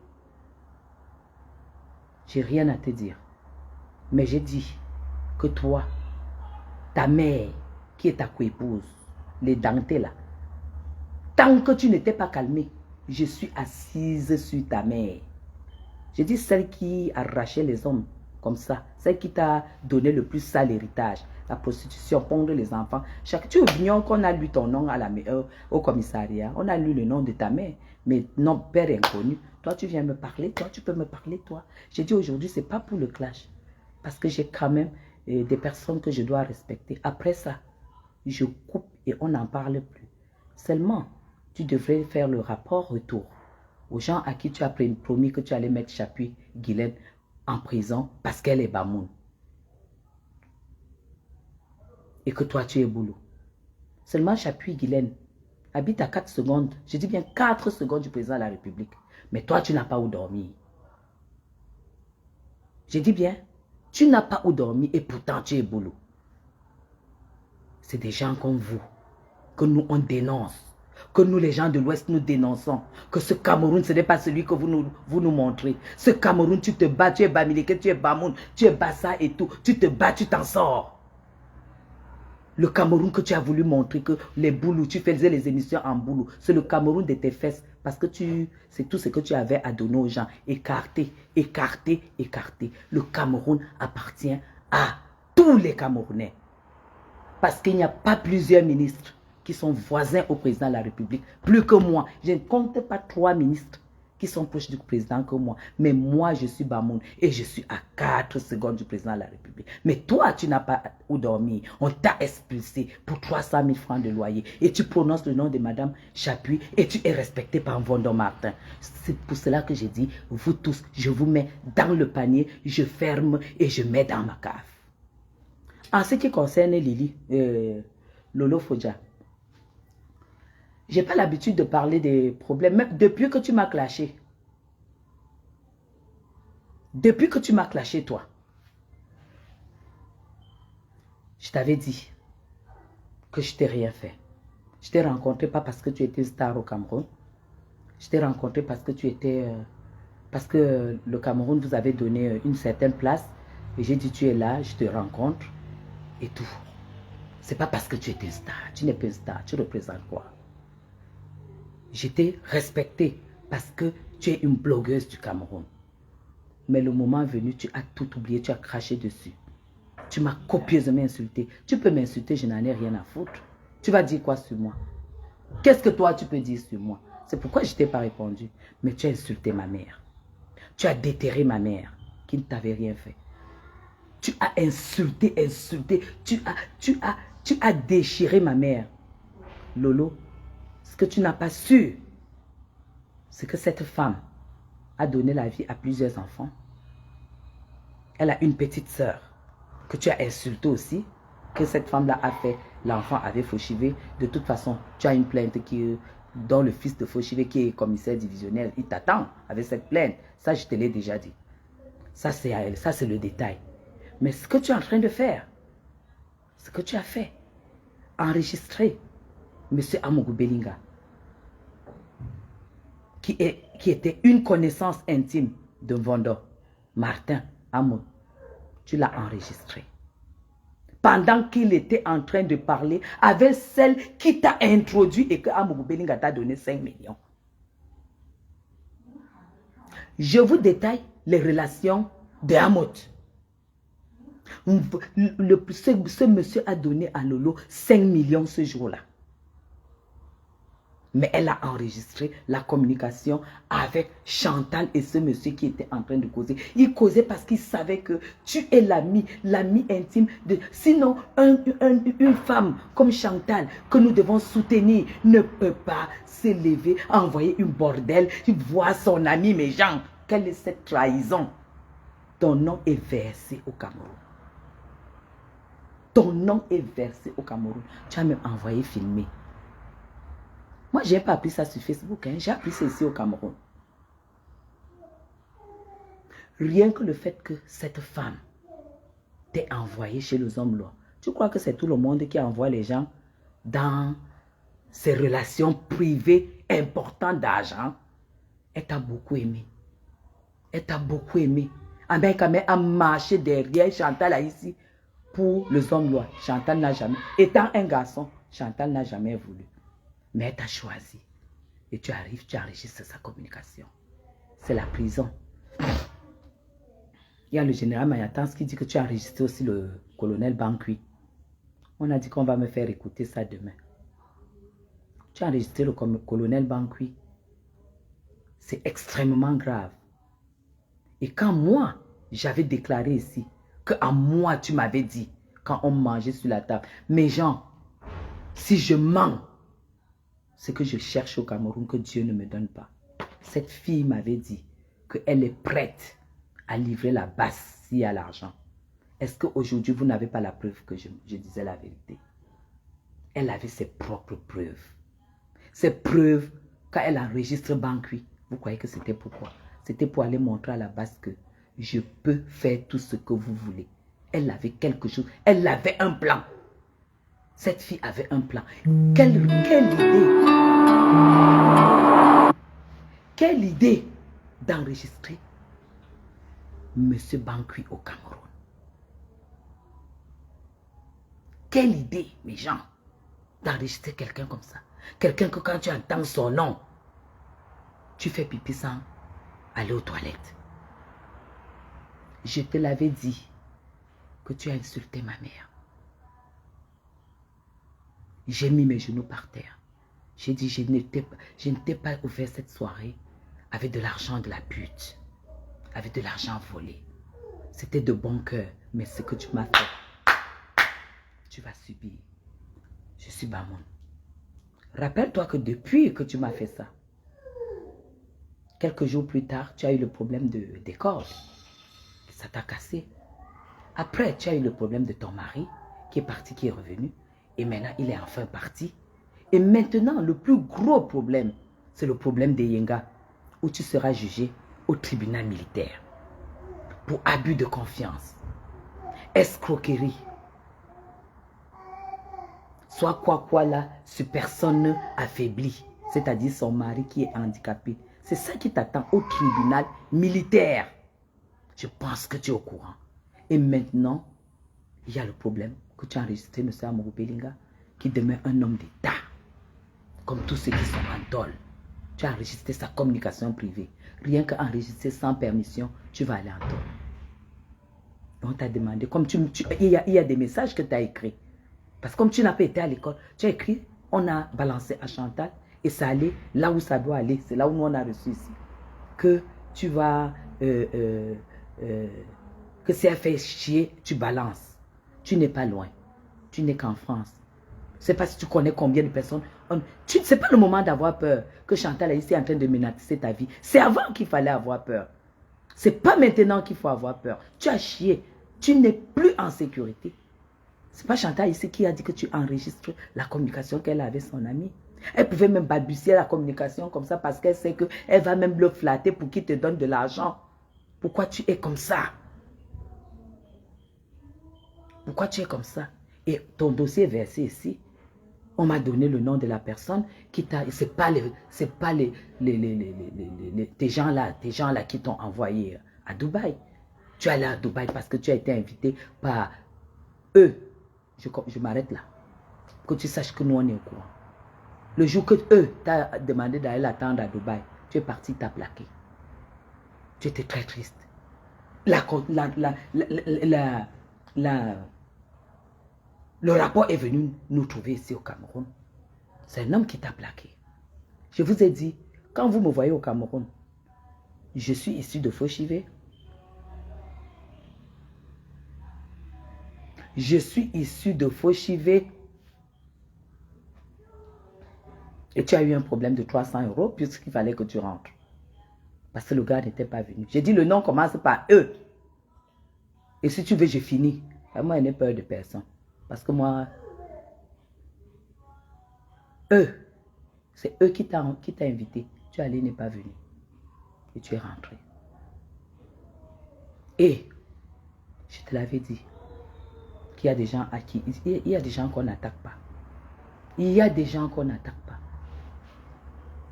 J'ai rien à te dire. Mais j'ai dit que toi, ta mère, qui est ta coépouse, les dentés là, tant que tu n'étais pas calmé, je suis assise sur ta mère. J'ai dit celle qui arrachait les hommes comme ça, celle qui t'a donné le plus sale héritage, la prostitution, pondre les enfants. Tu oublies qu'on a lu ton nom au commissariat, on a lu le nom de ta mère, mais non, père inconnu. Toi, tu viens me parler, toi, tu peux me parler, toi. J'ai dit aujourd'hui, ce n'est pas pour le clash, parce que j'ai quand même des personnes que je dois respecter. Après ça, je coupe et on n'en parle plus. Seulement, tu devrais faire le rapport retour aux gens à qui tu as promis que tu allais mettre Chapuis Guylaine en prison parce qu'elle est Bamoun. Et que toi, tu es boulot. Seulement Chapuis Guylaine habite à 4 secondes, je dis bien 4 secondes du président de la République. Mais toi, tu n'as pas où dormir. Je dis bien, tu n'as pas où dormir et pourtant tu es boulot. C'est des gens comme vous que nous, on dénonce. Que nous, les gens de l'Ouest, nous dénonçons. Que ce Cameroun, ce n'est pas celui que vous nous montrez. Ce Cameroun, tu te bats, tu es Bamileke, tu es Bamoun, tu es Bassa et tout. Tu te bats, tu t'en sors. Le Cameroun que tu as voulu montrer, que les boulous, tu faisais les émissions en boulot. C'est le Cameroun de tes fesses. Parce que c'est tout ce que tu avais à donner aux gens. Écarté, écarté, écarté. Le Cameroun appartient à tous les Camerounais. Parce qu'il n'y a pas plusieurs ministres qui sont voisins au président de la République. Plus que moi. Je ne compte pas 3 ministres qui sont proches du président que moi. Mais moi, je suis Bamoun et je suis à 4 secondes du président de la République. Mais toi, tu n'as pas où dormir. On t'a expulsé pour 300 000 francs de loyer. Et tu prononces le nom de Madame Chapuis et tu es respecté par Vondon Martin. C'est pour cela que j'ai dit, vous tous, je vous mets dans le panier, je ferme et je mets dans ma cave. En ce qui concerne Lili, Lolo Fodja, je n'ai pas l'habitude de parler des problèmes, même depuis que tu m'as clashé. Depuis que tu m'as clashé, toi. Je t'avais dit que je t'ai rien fait. Je t'ai rencontré pas parce que tu étais star au Cameroun. Je t'ai rencontré parce que tu étais... parce que le Cameroun vous avait donné une certaine place. Et j'ai dit, tu es là, je te rencontre. Et tout. C'est pas parce que tu étais star. Tu n'es pas une star. Tu représentes quoi? J'étais respectée parce que tu es une blogueuse du Cameroun. Mais le moment venu, tu as tout oublié, tu as craché dessus. Tu m'as copieusement insulté. Tu peux m'insulter, je n'en ai rien à foutre. Tu vas dire quoi sur moi? Qu'est-ce que toi tu peux dire sur moi? C'est pourquoi je ne t'ai pas répondu. Mais tu as insulté ma mère. Tu as déterré ma mère qui ne t'avait rien fait. Tu as insulté. Tu as déchiré ma mère. Lolo, ce que tu n'as pas su, c'est que cette femme a donné la vie à plusieurs enfants. Elle a une petite sœur que tu as insultée aussi, que cette femme-là a fait. L'enfant avait Fauchivé. De toute façon, tu as une plainte dont le fils de Fauchivé, qui est commissaire divisionnaire, il t'attend avec cette plainte. Ça, je te l'ai déjà dit. Ça, c'est à elle. Ça, c'est le détail. Mais ce que tu es en train de faire, ce que tu as fait, enregistrer M. Amougou Belinga, qui était une connaissance intime de Vondon Martin Amon, tu l'as enregistré. Pendant qu'il était en train de parler avec celle qui t'a introduit et que Amougou Belinga t'a donné 5 millions. Je vous détaille les relations de Amot. Ce monsieur a donné à Lolo 5 millions ce jour-là. Mais elle a enregistré la communication avec Chantal et ce monsieur qui était en train de causer. Il causait parce qu'il savait que tu es l'ami intime de... Sinon, une femme comme Chantal, que nous devons soutenir, ne peut pas s'élever, envoyer une bordel, voir son ami, mes gens. Quelle est cette trahison? Ton nom est versé au Cameroun. Ton nom est versé au Cameroun. Tu as même envoyé filmer. Moi, je n'ai pas appris ça sur Facebook. Hein. J'ai appris ça ici au Cameroun. Rien que le fait que cette femme t'ait envoyé chez les hommes là. Tu crois que c'est tout le monde qui envoie les gens dans ces relations privées importantes d'argent? Elle t'a beaucoup aimé. Elle t'a beaucoup aimé. Avec a marché derrière Chantal là ici pour les hommes là. Chantal n'a jamais. Étant un garçon, Chantal n'a jamais voulu. Mais elle t'a choisi. Et tu arrives, tu enregistres sa communication. C'est la prison. Il y a le général Mayatans qui dit que tu as enregistré aussi le colonel Bankui. On a dit qu'on va me faire écouter ça demain. Tu as enregistré le colonel Bankui. C'est extrêmement grave. Et quand moi, j'avais déclaré ici, que à moi, tu m'avais dit, quand on mangeait sur la table, mes gens, si je mens, ce que je cherche au Cameroun que Dieu ne me donne pas. Cette fille m'avait dit qu'elle est prête à livrer la basse s'il y a l'argent. Est-ce qu'aujourd'hui, vous n'avez pas la preuve que je disais la vérité? Elle avait ses propres preuves. Ces preuves, quand elle enregistre Banqui, vous croyez que c'était pourquoi? C'était pour aller montrer à la base que je peux faire tout ce que vous voulez. Elle avait quelque chose, elle avait un plan. Cette fille avait un plan. Quelle idée! Quelle idée d'enregistrer Monsieur Banqui au Cameroun. Quelle idée, mes gens, d'enregistrer quelqu'un comme ça. Quelqu'un que quand tu entends son nom, tu fais pipi sans aller aux toilettes. Je te l'avais dit que tu as insulté ma mère. J'ai mis mes genoux par terre. J'ai dit, je n'étais pas ouvert cette soirée avec de l'argent de la pute, avec de l'argent volé. C'était de bon cœur, mais ce que tu m'as fait, tu vas subir. Je suis Bamoun. Rappelle-toi que depuis que tu m'as fait ça, quelques jours plus tard, tu as eu le problème des cordes. Ça t'a cassé. Après, tu as eu le problème de ton mari qui est parti, qui est revenu. Et maintenant, il est enfin parti. Et maintenant, le plus gros problème, c'est le problème des Yenga, où tu seras jugé au tribunal militaire pour abus de confiance, escroquerie. Soit quoi là, sur personne affaiblie, c'est-à-dire son mari qui est handicapé. C'est ça qui t'attend au tribunal militaire. Je pense que tu es au courant. Et maintenant, il y a le problème que tu as enregistré M. Amourou Belinga, qui demeure un homme d'État, comme tous ceux qui sont en tôle. Tu as enregistré sa communication privée. Rien qu'enregistrer sans permission, tu vas aller en tôle. On t'a demandé, comme il y a des messages que tu as écrits. Parce que comme tu n'as pas été à l'école, tu as écrit, on a balancé à Chantal et ça allait là où ça doit aller. C'est là où nous on a reçu ici. Que tu vas, que si elle fait chier, tu balances. Tu n'es pas loin. Tu n'es qu'en France. Je ne sais pas si tu connais combien de personnes. Ce n'est pas le moment d'avoir peur que Chantal est ici en train de menacer ta vie. C'est avant qu'il fallait avoir peur. Ce n'est pas maintenant qu'il faut avoir peur. Tu as chié. Tu n'es plus en sécurité. Ce n'est pas Chantal ici qui a dit que tu enregistres la communication qu'elle a avec son ami. Elle pouvait même balbutier la communication comme ça parce qu'elle sait qu'elle va même le flatter pour qu'il te donne de l'argent. Pourquoi tu es comme ça? Pourquoi tu es comme ça? Et ton dossier est versé ici. On m'a donné le nom de la personne qui t'a... C'est pas tes gens là qui t'ont envoyé à Dubaï. Tu es allé à Dubaï parce que tu as été invité par eux. Je m'arrête là. Que tu saches que nous, on est au courant. Le jour que eux t'ont demandé d'aller l'attendre à Dubaï, tu es parti, t'as plaqué. Tu étais très triste. Le rapport est venu nous trouver ici au Cameroun. C'est un homme qui t'a plaqué. Je vous ai dit, quand vous me voyez au Cameroun, je suis issu de Fauchivé. Je suis issu de Fauchivé. Et tu as eu un problème de 300 € puisqu'il fallait que tu rentres. Parce que le gars n'était pas venu. J'ai dit le nom commence par eux. Et si tu veux, je finis. Moi, je n'ai peur de personne. Parce que moi, eux, c'est eux qui t'ont invité. Tu es allé, n'est pas venu. Et tu es rentré. Et, je te l'avais dit, qu'il y a des gens à qui... Il y a des gens qu'on n'attaque pas. Il y a des gens qu'on n'attaque pas.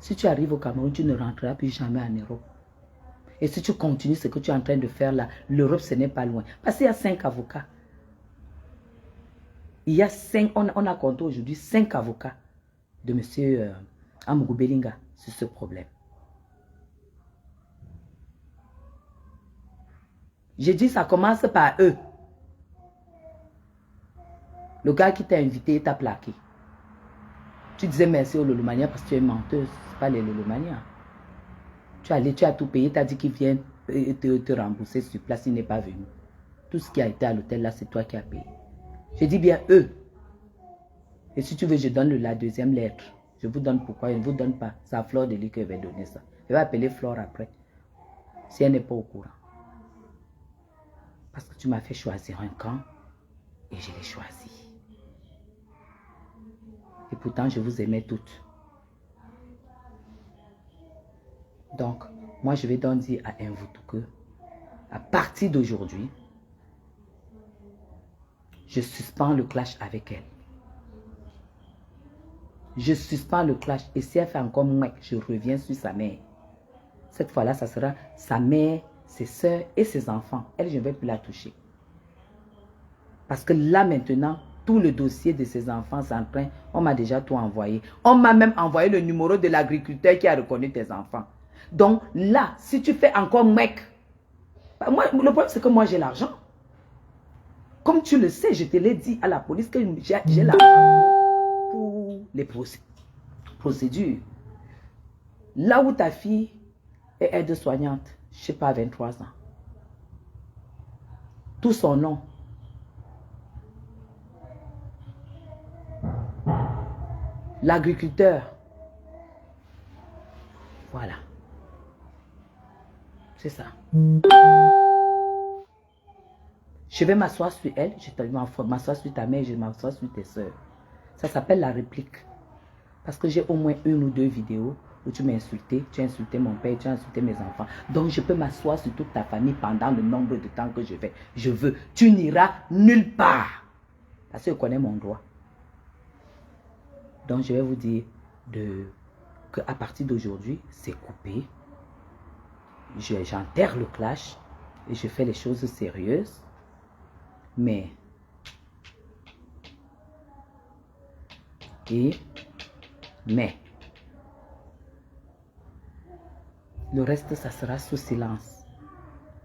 Si tu arrives au Cameroun, tu ne rentreras plus jamais en Europe. Et si tu continues ce que tu es en train de faire là, l'Europe, ce n'est pas loin. Parce qu'il y a 5 avocats. Il y a 5, on a compté aujourd'hui 5 avocats de M. Amourou Belinga sur ce problème. J'ai dit ça commence par eux. Le gars qui t'a invité t'a plaqué. Tu disais merci au Lolomania parce que tu es menteuse. Ce n'est pas les Lolomania. Tu as tout payé, tu as dit qu'il vient te rembourser sur place, il n'est pas venu. Tout ce qui a été à l'hôtel là, c'est toi qui as payé. Je dis bien eux. Et si tu veux, je donne la deuxième lettre. Je vous donne pourquoi, je ne vous donne pas. C'est à Flore de lui que je vais donner ça. Je vais appeler Flore après. Si elle n'est pas au courant. Parce que tu m'as fait choisir un camp et je l'ai choisi. Et pourtant, je vous aimais toutes. Donc, moi, je vais donc dire à Mvutu que, à partir d'aujourd'hui, je suspends le clash avec elle. Je suspends le clash. Et si elle fait encore mec, je reviens sur sa mère. Cette fois-là, ça sera sa mère, ses soeurs et ses enfants. Elle, je ne vais plus la toucher. Parce que là, maintenant, tout le dossier de ses enfants, c'est en train, on m'a déjà tout envoyé. On m'a même envoyé le numéro de l'agriculteur qui a reconnu tes enfants. Donc là, si tu fais encore mec, moi, le problème, c'est que moi, j'ai l'argent. Comme tu le sais, je te l'ai dit à la police que j'ai l'argent pour les procédures. Là où ta fille est aide-soignante, je ne sais pas, 23 ans. Tout son nom. L'agriculteur. Voilà. C'est ça. Je vais m'asseoir sur elle, je vais m'asseoir sur ta mère, je vais m'asseoir sur tes soeurs. Ça s'appelle la réplique. Parce que j'ai au moins 1 ou 2 vidéos où tu m'as insulté, tu as insulté mon père, tu as insulté mes enfants. Donc je peux m'asseoir sur toute ta famille pendant le nombre de temps que je veux. Tu n'iras nulle part. Parce que je connais mon droit. Donc je vais vous dire qu'à partir d'aujourd'hui, c'est coupé. J'enterre le clash et je fais les choses sérieuses. Mais le reste, ça sera sous silence.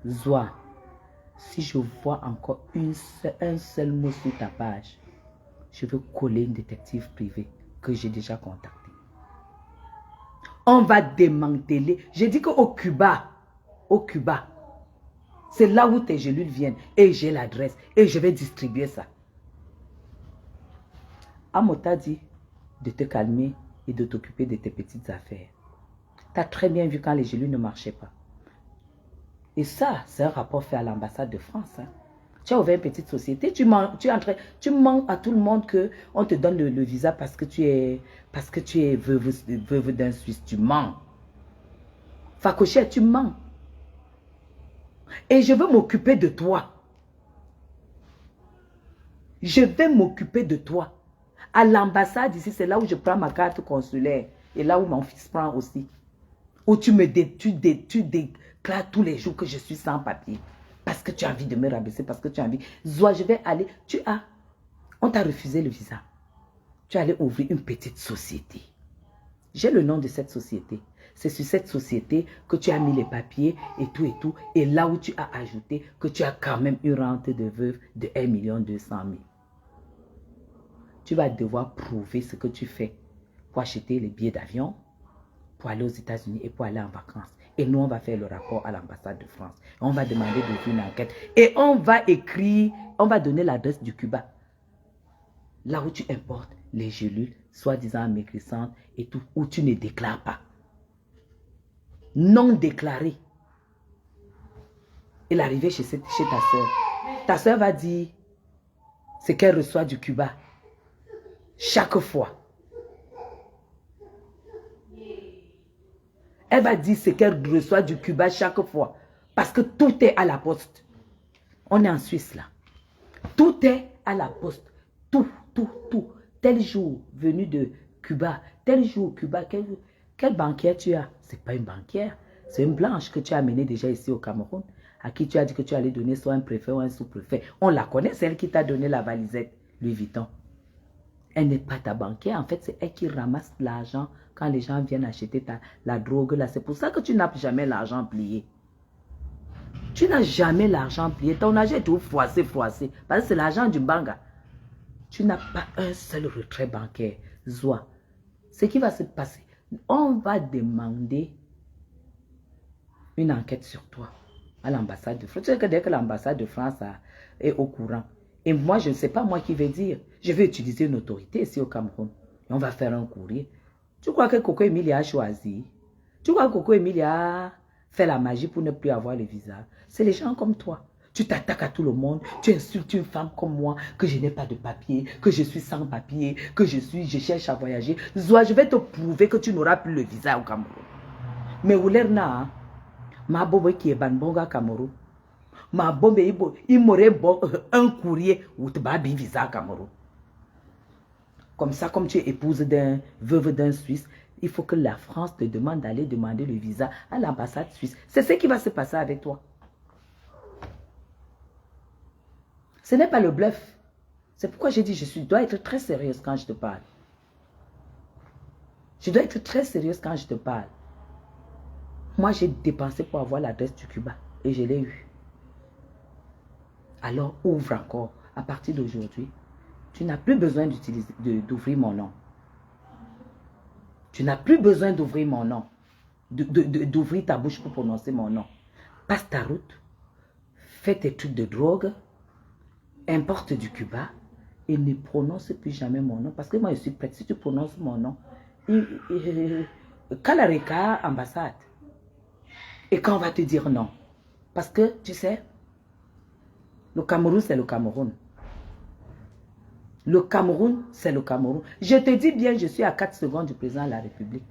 Zoa, si je vois encore un seul mot sur ta page, je veux coller une détective privée que j'ai déjà contactée. On va démanteler. J'ai dit qu'au Cuba, c'est là où tes gélules viennent. Et j'ai l'adresse. Et je vais distribuer ça. Amo t'a dit de te calmer et de t'occuper de tes petites affaires. Tu as très bien vu quand les gélules ne marchaient pas. Et ça, c'est un rapport fait à l'ambassade de France. Hein. Tu as ouvert une petite société. Tu mens à tout le monde qu'on te donne le visa parce que tu es veuve d'un Suisse. Tu mens. Fakoché, tu mens. Et je veux m'occuper de toi. Je vais m'occuper de toi. À l'ambassade ici, c'est là où je prends ma carte consulaire. Et là où mon fils prend aussi. Où tu déclares tous les jours que je suis sans papier. Parce que tu as envie de me rabaisser. Parce que tu as envie. Zoa, je vais aller. On t'a refusé le visa. Tu es allé ouvrir une petite société. J'ai le nom de cette société. C'est sur cette société que tu as mis les papiers et tout et tout. Et là où tu as ajouté que tu as quand même une rente de veuve de 1 200 000. Tu vas devoir prouver ce que tu fais pour acheter les billets d'avion, pour aller aux États-Unis et pour aller en vacances. Et nous, on va faire le rapport à l'ambassade de France. On va demander de faire une enquête. Et on va écrire, on va donner l'adresse du Cuba. Là où tu importes les gélules, soi-disant maigrissantes et tout, où tu ne déclares pas. Non déclaré. Et l'arrivée chez ta soeur. Ta soeur va dire ce qu'elle reçoit du Cuba. Chaque fois. Elle va dire ce qu'elle reçoit du Cuba chaque fois. Parce que tout est à la poste. On est en Suisse là. Tout est à la poste. Tout. Tel jour venu de Cuba. Tel jour Cuba. Quelle banquière tu as? Ce n'est pas une banquière. C'est une blanche que tu as amenée déjà ici au Cameroun. À qui tu as dit que tu allais donner soit un préfet ou un sous-préfet. On la connaît, c'est elle qui t'a donné la valisette Louis Vuitton. Elle n'est pas ta banquière. En fait, c'est elle qui ramasse l'argent quand les gens viennent acheter la drogue là. C'est pour ça que tu n'as jamais l'argent plié. Tu n'as jamais l'argent plié. Ton argent est tout froissé. Parce que c'est l'argent du banga. Tu n'as pas un seul retrait bancaire. Zoa. Ce qui va se passer, on va demander une enquête sur toi à l'ambassade de France. Tu sais que dès que l'ambassade de France est au courant, et moi, je ne sais pas moi qui vais dire, je vais utiliser une autorité ici au Cameroun. Et on va faire un courrier. Tu crois que Coco Emilia a choisi? Tu crois que Coco Emilia a fait la magie pour ne plus avoir le visa? C'est les gens comme toi. Tu t'attaques à tout le monde. Tu insultes une femme comme moi, que je n'ai pas de papier, que je suis sans papier, que je cherche à voyager. Zoa, je vais te prouver que tu n'auras plus le visa au Cameroun. Mais oulerna, ma bobo qui est banbonga Cameroun. Ma bombe, il m'aurait un courrier ou te babi visa Cameroun. Comme ça, comme tu es épouse d'un veuve d'un Suisse, il faut que la France te demande d'aller demander le visa à l'ambassade suisse. C'est ce qui va se passer avec toi. Ce n'est pas le bluff. C'est pourquoi j'ai dit, je dois être très sérieuse quand je te parle. Je dois être très sérieuse quand je te parle. Moi, j'ai dépensé pour avoir l'adresse du Cuba et je l'ai eu. Alors, ouvre encore. À partir d'aujourd'hui, tu n'as plus besoin d'ouvrir mon nom. Tu n'as plus besoin d'ouvrir mon nom. D'ouvrir ta bouche pour prononcer mon nom. Passe ta route. Fais tes trucs de drogue. Importe du Cuba. Et ne prononce plus jamais mon nom. Parce que moi, je suis prête. Si tu prononces mon nom, Kalareka, ambassade. Et quand on va te dire non. Parce que, tu sais, le Cameroun, c'est le Cameroun. Le Cameroun, c'est le Cameroun. Je te dis bien, je suis à 4 secondes du président de la République.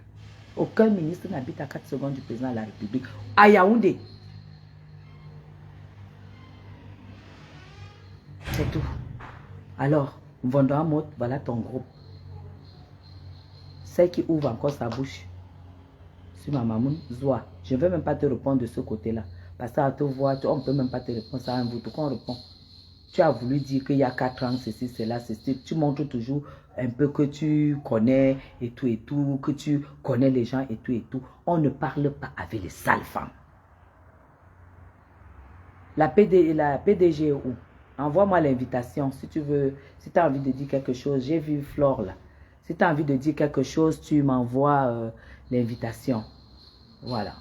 Aucun ministre n'habite à 4 secondes du président de la République. À Yaoundé. C'est tout. Alors, Vondoamot, voilà ton groupe. Celle qui ouvre encore sa bouche sur ma mamoun, Zoa. Je ne vais même pas te répondre de ce côté-là. Parce qu'à te voir, on ne peut même pas te répondre. Ça, vous, tout qu'on répond. Tu as voulu dire qu'il y a 4 ans, ceci, cela, ceci. Tu montres toujours un peu que tu connais et tout, que tu connais les gens et tout. On ne parle pas avec les sales femmes. La PDG est où? Envoie-moi l'invitation si tu veux, si tu as envie de dire quelque chose. J'ai vu Flore là. Si tu as envie de dire quelque chose, tu m'envoies l'invitation. Voilà.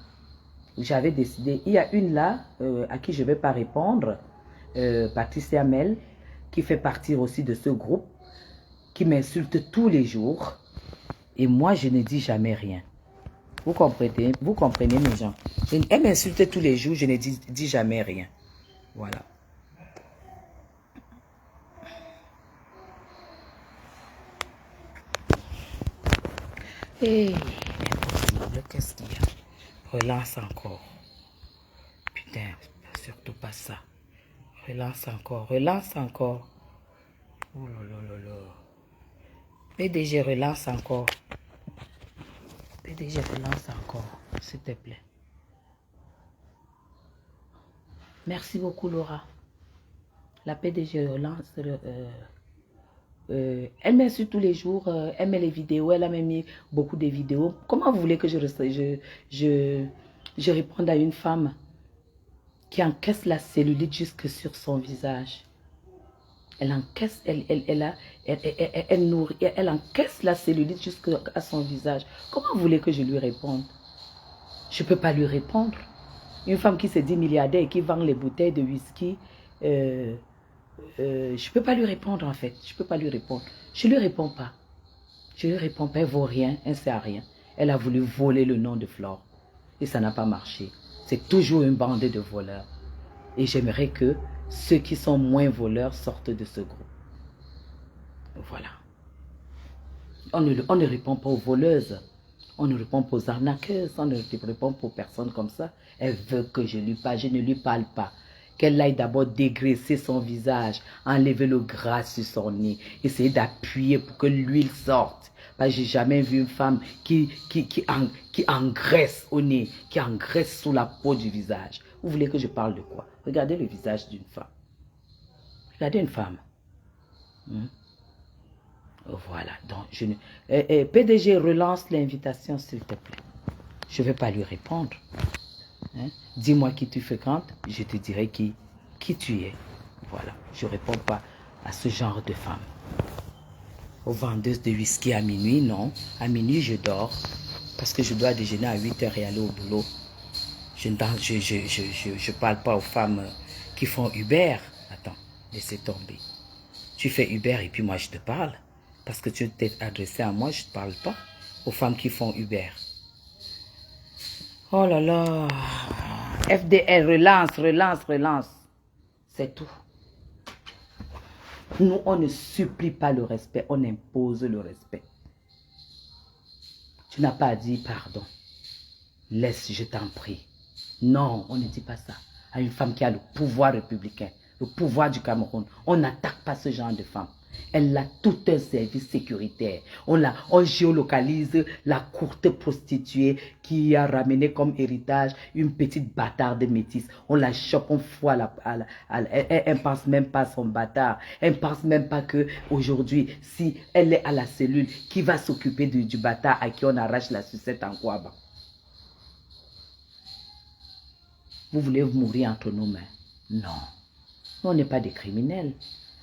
J'avais décidé. Il y a une là à qui je ne vais pas répondre. Patricia Mel, qui fait partie aussi de ce groupe, qui m'insulte tous les jours. Et moi, je ne dis jamais rien. Vous comprenez mes gens. Elle m'insulte tous les jours, je ne dis jamais rien. Voilà. Hé, impossible, qu'est-ce qu'il y a? Relance encore. Putain, surtout pas ça. Relance encore, relance encore. Oh là là là là. PDG, relance encore. PDG, relance encore, s'il te plaît. Merci beaucoup, Laura. La PDG relance. Elle m'insulte tous les jours, elle met les vidéos, elle a même mis beaucoup de vidéos. Comment vous voulez que je réponde à une femme qui encaisse la cellulite jusque sur son visage? Elle encaisse, elle encaisse la cellulite jusqu'à son visage. Comment vous voulez que je lui réponde? Je ne peux pas lui répondre. Une femme qui se dit milliardaire et qui vend les bouteilles de whisky, je ne peux pas lui répondre en fait. Je ne peux pas lui répondre. Je ne lui réponds pas. Je ne lui réponds pas. Elle ne vaut rien. Elle ne sert à rien. Elle a voulu voler le nom de Flore. Et ça n'a pas marché. C'est toujours une bande de voleurs. Et j'aimerais que ceux qui sont moins voleurs sortent de ce groupe. Voilà. On ne répond pas aux voleuses. On ne répond pas aux arnaqueuses. On ne répond pas aux personnes comme ça. Elle veut que je lui parle. Je ne lui parle pas. Qu'elle aille d'abord dégraisser son visage, enlever le gras sur son nez, essayer d'appuyer pour que l'huile sorte. Parce que j'ai jamais vu une femme qui engraisse au nez, qui engraisse sous la peau du visage. Vous voulez que je parle de quoi? Regardez le visage d'une femme. Regardez une femme. Voilà. Donc, PDG, relance l'invitation, s'il te plaît. Je ne vais pas lui répondre. Hein? Dis-moi qui tu fréquentes, je te dirai qui tu es. Voilà, je ne réponds pas à ce genre de femme. Aux vendeuses de whisky à minuit, non. À minuit, je dors parce que je dois déjeuner à 8 h et aller au boulot. Je ne parle pas aux femmes qui font Uber. Attends, laissez tomber. Tu fais Uber et puis moi, je te parle. Parce que tu t'es adressé à moi, je ne te parle pas aux femmes qui font Uber. Oh là là. FDL, relance. C'est tout. Nous, on ne supplie pas le respect, on impose le respect. Tu n'as pas à dire pardon. Laisse, je t'en prie. Non, on ne dit pas ça. À une femme qui a le pouvoir républicain, le pouvoir du Cameroun, on n'attaque pas ce genre de femme. Elle a tout un service sécuritaire. On géolocalise la courte prostituée qui a ramené comme héritage une petite bâtarde métisse. On la chope, on fout elle ne pense même pas à son bâtard. Elle ne pense même pas que aujourd'hui, si elle est à la cellule, qui va s'occuper du bâtard à qui on arrache la sucette en Kouaba? Vous voulez mourir entre nos mains? Non. Nous, on n'est pas des criminels.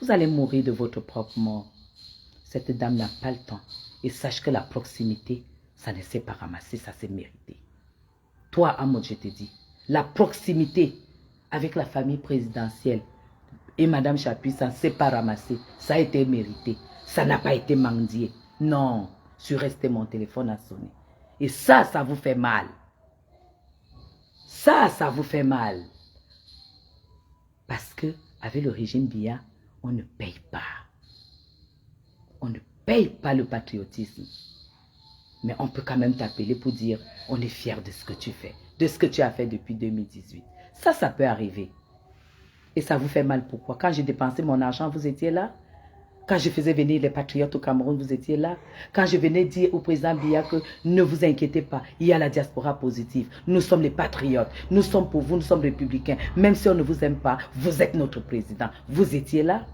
Vous allez mourir de votre propre mort. Cette dame n'a pas le temps. Et sache que la proximité, ça ne s'est pas ramassé, ça s'est mérité. Toi, Ahmed, je te dis, la proximité avec la famille présidentielle et Madame Chapuis, ça ne s'est pas ramassé. Ça a été mérité. Ça n'a pas été mendié. Non, je suis resté, mon téléphone a sonné. Et ça vous fait mal. Ça vous fait mal. Parce que avec le régime Biya, on ne paye pas. On ne paye pas le patriotisme. Mais on peut quand même t'appeler pour dire on est fier de ce que tu fais, de ce que tu as fait depuis 2018. Ça peut arriver. Et ça vous fait mal pourquoi? Quand j'ai dépensé mon argent, vous étiez là? Quand je faisais venir les patriotes au Cameroun, vous étiez là. Quand je venais dire au président Biya que ne vous inquiétez pas, il y a la diaspora positive. Nous sommes les patriotes. Nous sommes pour vous, nous sommes républicains. Même si on ne vous aime pas, vous êtes notre président. Vous étiez là.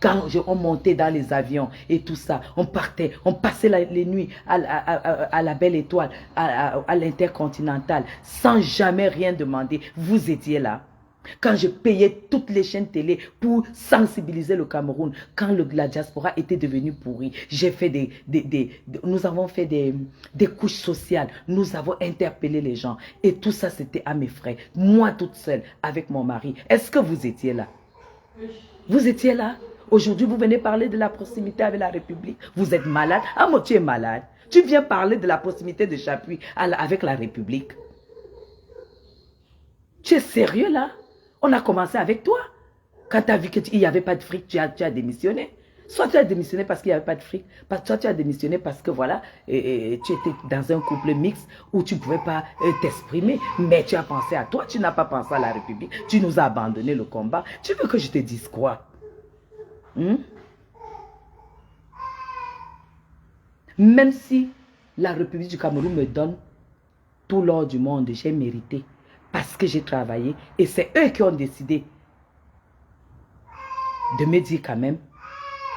Quand on montait dans les avions et tout ça, on partait, on passait les nuits à la Belle Étoile, à l'Intercontinental, sans jamais rien demander. Vous étiez là. Quand je payais toutes les chaînes télé pour sensibiliser le Cameroun, quand la diaspora était devenue pourrie, j'ai fait nous avons fait des couches sociales, nous avons interpellé les gens. Et tout ça, c'était à mes frais. Moi, toute seule, avec mon mari. Est-ce que vous étiez là? Vous étiez là? Aujourd'hui, vous venez parler de la proximité avec la République. Vous êtes malade. Ah, moi, tu es malade. Tu viens parler de la proximité de Chapuis avec la République. Tu es sérieux là? On a commencé avec toi. Quand tu as vu qu'il n'y avait pas de fric, tu as démissionné. Soit tu as démissionné parce qu'il n'y avait pas de fric, soit tu as démissionné parce que voilà, tu étais dans un couple mixte où tu ne pouvais pas t'exprimer. Mais tu as pensé à toi, tu n'as pas pensé à la République. Tu nous as abandonné le combat. Tu veux que je te dise quoi? Même si la République du Cameroun me donne tout l'or du monde, j'ai mérité parce que j'ai travaillé et c'est eux qui ont décidé de me dire quand même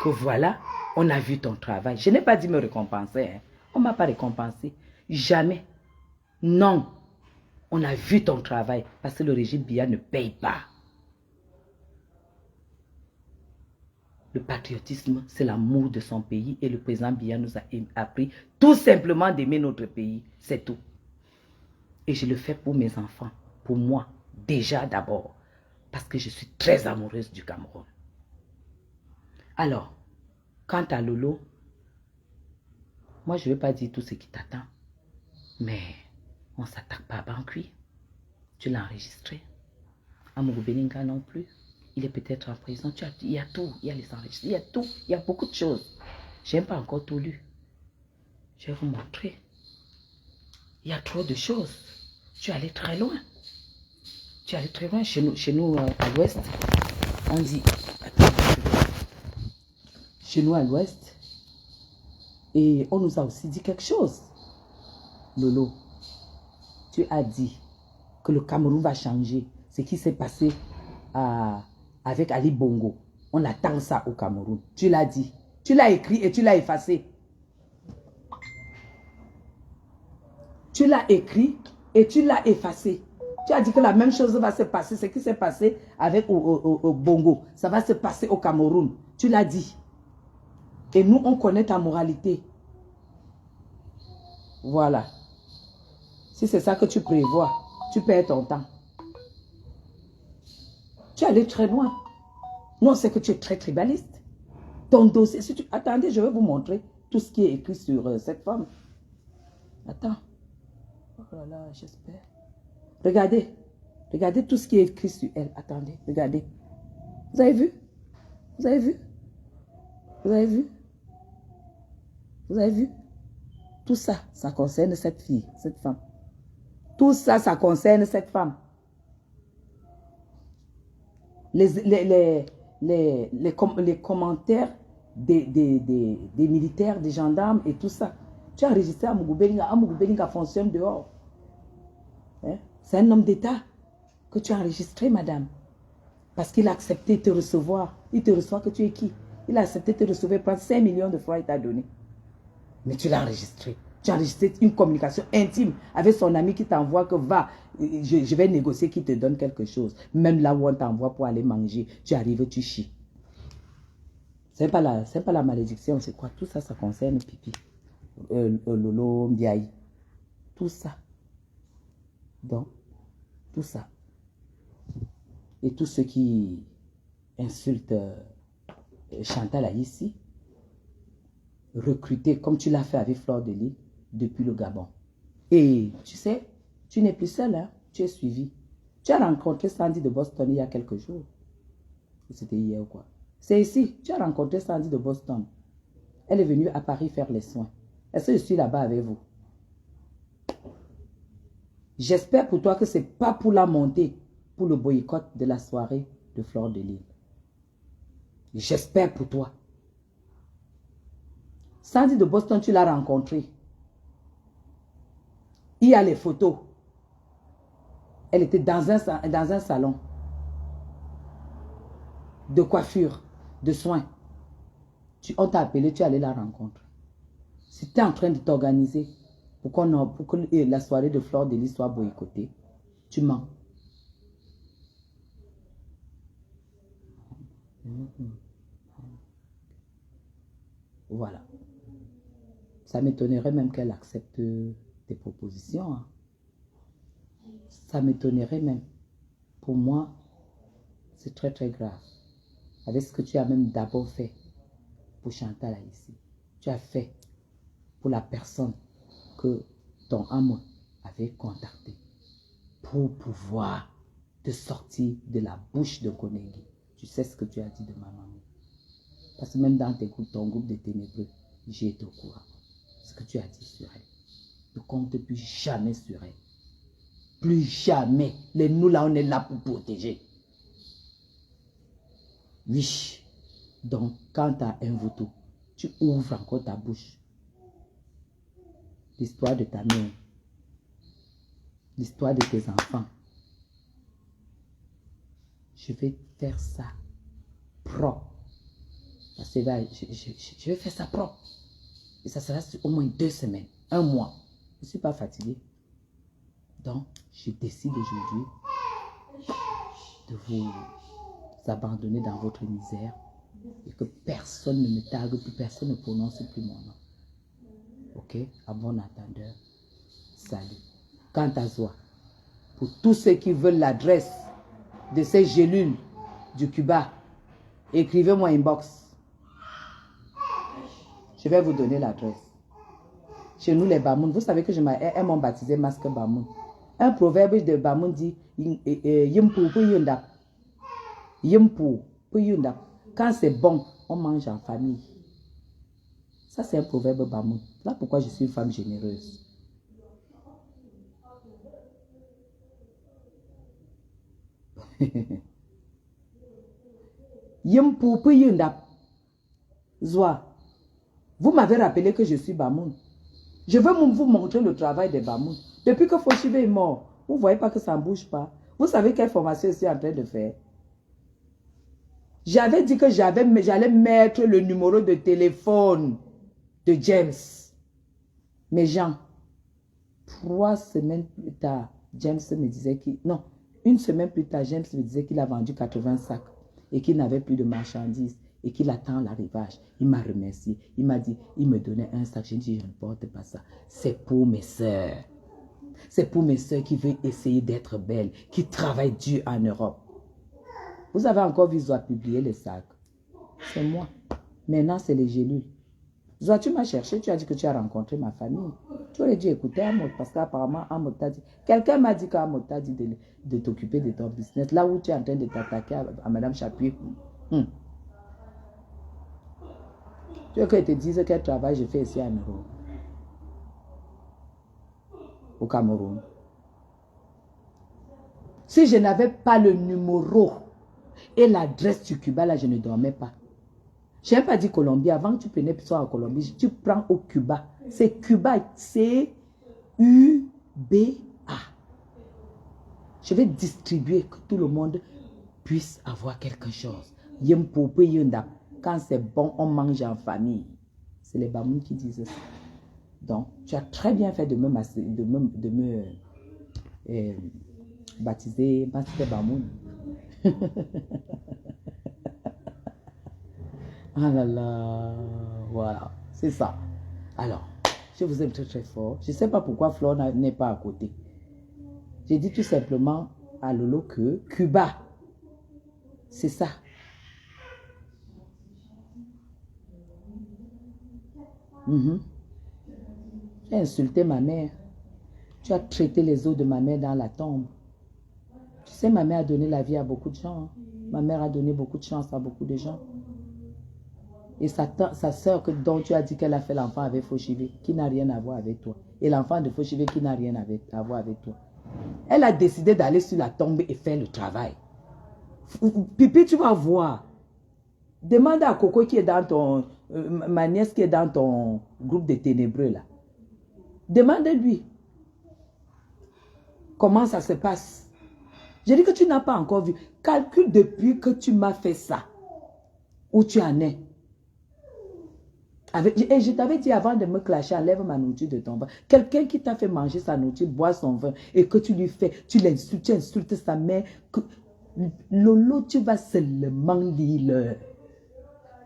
que voilà, on a vu ton travail. Je n'ai pas dit me récompenser. Hein. On ne m'a pas récompensé. Jamais. Non. On a vu ton travail parce que le régime Biya ne paye pas. Le patriotisme, c'est l'amour de son pays et le président Biya nous a appris tout simplement d'aimer notre pays. C'est tout. Et je le fais pour mes enfants, pour moi, déjà d'abord, parce que je suis très amoureuse du Cameroun. Alors, quant à Lolo, moi je ne vais pas dire tout ce qui t'attend, mais on ne s'attaque pas à Banqui. Tu l'as enregistré. Amourou Beninga non plus. Il est peut-être en prison. Il y a tout. Il y a les enregistrements. Il y a tout. Il y a beaucoup de choses. Je n'ai pas encore tout lu. Je vais vous montrer. Il y a trop de choses. Tu es allé très loin. Tu es allé très loin. Chez nous à l'ouest, on dit... Chez nous à l'ouest, et on nous a aussi dit quelque chose. Lolo, tu as dit que le Cameroun va changer. Ce qui s'est passé avec Ali Bongo. On attend ça au Cameroun. Tu l'as dit. Tu l'as écrit et tu l'as effacé. Tu l'as écrit et tu l'as effacé. Tu as dit que la même chose va se passer. Ce qui s'est passé avec au Bongo, ça va se passer au Cameroun. Tu l'as dit. Et nous, on connaît ta moralité. Voilà. Si c'est ça que tu prévois, tu perds ton temps. Tu es allé très loin. Nous, on sait que tu es très tribaliste. Ton dossier, si tu... Attendez, je vais vous montrer tout ce qui est écrit sur cette femme. Attends. Oh là là, j'espère. Regardez. Regardez tout ce qui est écrit sur elle. Attendez, regardez. Vous avez vu? Vous avez vu? Vous avez vu? Vous avez vu? Tout ça, ça concerne cette fille, cette femme. Tout ça, ça concerne cette femme. Les commentaires des militaires, des gendarmes et tout ça. Tu as enregistré Amougou Belinga fonctionne dehors. Hein? C'est un homme d'État que tu as enregistré, madame. Parce qu'il a accepté de te recevoir. Il te reçoit que tu es qui? Il a accepté de te recevoir, prendre 5 millions de francs, il t'a donné. Mais tu l'as enregistré. Tu as enregistré une communication intime avec son ami qui t'envoie que va, je vais négocier qu'il te donne quelque chose. Même là où on t'envoie pour aller manger, tu arrives, tu chies. C'est pas la malédiction, c'est quoi? Tout ça, ça concerne Pipi. Lolo, Mbiaï. Tout ça. Donc, tout ça. Et tous ceux qui insultent Chantal ici, recrutés comme tu l'as fait avec Fleur de Lys depuis le Gabon. Et tu sais, tu n'es plus seul, hein? Tu es suivi. Tu as rencontré Sandy de Boston il y a quelques jours. C'était hier ou quoi? C'est ici, tu as rencontré Sandy de Boston. Elle est venue à Paris faire les soins. Est-ce que je suis là-bas avec vous? J'espère pour toi que ce n'est pas pour la montée, pour le boycott de la soirée de Fleur de Lys. J'espère pour toi. Sandy de Boston, tu l'as rencontrée. Il y a les photos. Elle était dans un salon de coiffure, de soins. On t'a appelé, tu es allé la rencontrer. Si tu es en train de t'organiser pour que la soirée de Fleur de Lys soit boycottée, tu mens. Voilà. Ça m'étonnerait même qu'elle accepte tes propositions. Hein. Ça m'étonnerait même. Pour moi, c'est très très grave. Avec ce que tu as même d'abord fait pour Chantal ici. Tu as fait pour la personne que ton âme avait contactée. Pour pouvoir te sortir de la bouche de Konegi. Tu sais ce que tu as dit de ma maman. Parce que même dans ton groupe de ténébreux, j'ai été au courant. Ce que tu as dit sur elle. Ne compte plus jamais sur elle. Plus jamais. Nous là, on est là pour protéger. Oui. Donc, quand tu as un voto, tu ouvres encore ta bouche. L'histoire de ta mère. L'histoire de tes enfants. Je vais faire ça propre. Parce que je vais faire ça propre. Et ça sera sur au moins 2 semaines, 1 mois. Je ne suis pas fatiguée. Donc, je décide aujourd'hui de vous abandonner dans votre misère et que personne ne me targue plus, personne ne prononce plus mon nom. Ok? À bon entendeur, salut. Quant à Zoa, pour tous ceux qui veulent l'adresse de ces gélules du Cuba, écrivez-moi inbox. Je vais vous donner l'adresse. Chez nous, les Bamoun, vous savez que elles m'ont baptisé masque Bamoun. Un proverbe de Bamoun dit Yimpu Puyundap. Yimpu Puyundap. Quand c'est bon, on mange en famille. Ça, c'est un proverbe Bamoun. Là, pourquoi je suis une femme généreuse. Yimpu Puyundap. Zoa. Vous m'avez rappelé que je suis Bamoun. Je veux vous montrer le travail des Bamoun. Depuis que Foshibe est mort, vous ne voyez pas que ça ne bouge pas. Vous savez quelle formation je suis en train de faire? J'avais dit que j'allais mettre le numéro de téléphone de James. Mais Jean, 3 semaines plus tard, James me disait qu'il... Non, 1 semaine plus tard, James me disait qu'il a vendu 80 sacs et qu'il n'avait plus de marchandises et qu'il attend l'arrivage. Il m'a remercié. Il m'a dit, il me donnait un sac. J'ai dit, je ne porte pas ça. C'est pour mes soeurs. C'est pour mes soeurs qui veulent essayer d'être belles, qui travaillent dur en Europe. Vous avez encore vu Zoa publier les sacs. C'est moi. Maintenant, c'est les gélules. Zoa, tu m'as cherché, tu as dit que tu as rencontré ma famille. Tu aurais dû écouter Amod, parce qu'apparemment, Amod t'a dit... Quelqu'un m'a dit qu'Amod t'a dit de t'occuper de ton business. Là où tu es en train de t'attaquer à Madame Chapuis. Tu veux qu'elle te dise quel travail je fais ici à Europe. Au Cameroun. Si je n'avais pas le numéro et l'adresse du Cuba, là, je ne dormais pas. Je n'ai pas dit Colombie. Avant que tu prenais ça en Colombie, tu prends au Cuba. C'est Cuba. C-U-B-A. Je vais distribuer que tout le monde puisse avoir quelque chose. Quand c'est bon, on mange en famille. C'est les Bamoun qui disent ça. Donc, tu as très bien fait de me baptiser Master Bamoun. Ah là là, voilà, c'est ça. Alors, je vous aime très très fort. Je ne sais pas pourquoi Flore n'est pas à côté. J'ai dit tout simplement à Lolo que Cuba, c'est ça. Tu as insulté ma mère. Tu as traité les os de ma mère dans la tombe. Tu sais, ma mère a donné la vie à beaucoup de gens. Ma mère a donné beaucoup de chance à beaucoup de gens. Et sa soeur dont tu as dit qu'elle a fait l'enfant avec Fauchivé, qui n'a rien à voir avec toi. Et l'enfant de Fauchivé qui n'a rien à voir avec toi. Elle a décidé d'aller sur la tombe et faire le travail. Pipi, tu vas voir. Demande à Coco qui est dans ton... ma nièce qui est dans ton groupe de ténébreux là. Demande-lui. Comment ça se passe? Je dis que tu n'as pas encore vu. Calcule depuis que tu m'as fait ça. Où tu en es. Et je t'avais dit avant de me clasher, enlève ma nourriture de ton vin. Quelqu'un qui t'a fait manger sa nourriture, boit son vin, et que tu lui fais, tu l'insultes, tu insultes sa mère. Lolo, tu vas seulement lire.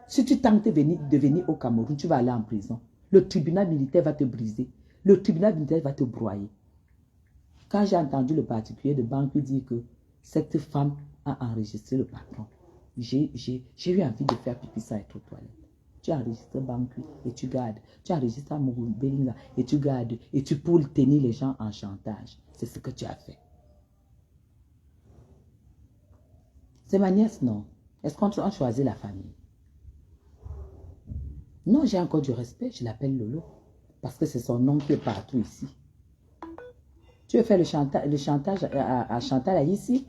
Si tu tentes de venir au Cameroun, tu vas aller en prison. Le tribunal militaire va te briser. Le tribunal militaire va te broyer. Quand j'ai entendu le particulier de banque dire que cette femme a enregistré le patron, j'ai eu envie de faire pipi ça et être aux toilettes. Tu enregistres Banqui et tu gardes. Tu enregistres Amourou Belinga et tu gardes. Et tu peux tenir les gens en chantage. C'est ce que tu as fait. C'est ma nièce, non? Est-ce qu'on choisit la famille? Non, j'ai encore du respect. Je l'appelle Lolo. Parce que c'est son nom qui est partout ici. Tu veux faire le chantage à Chantal Aïssi?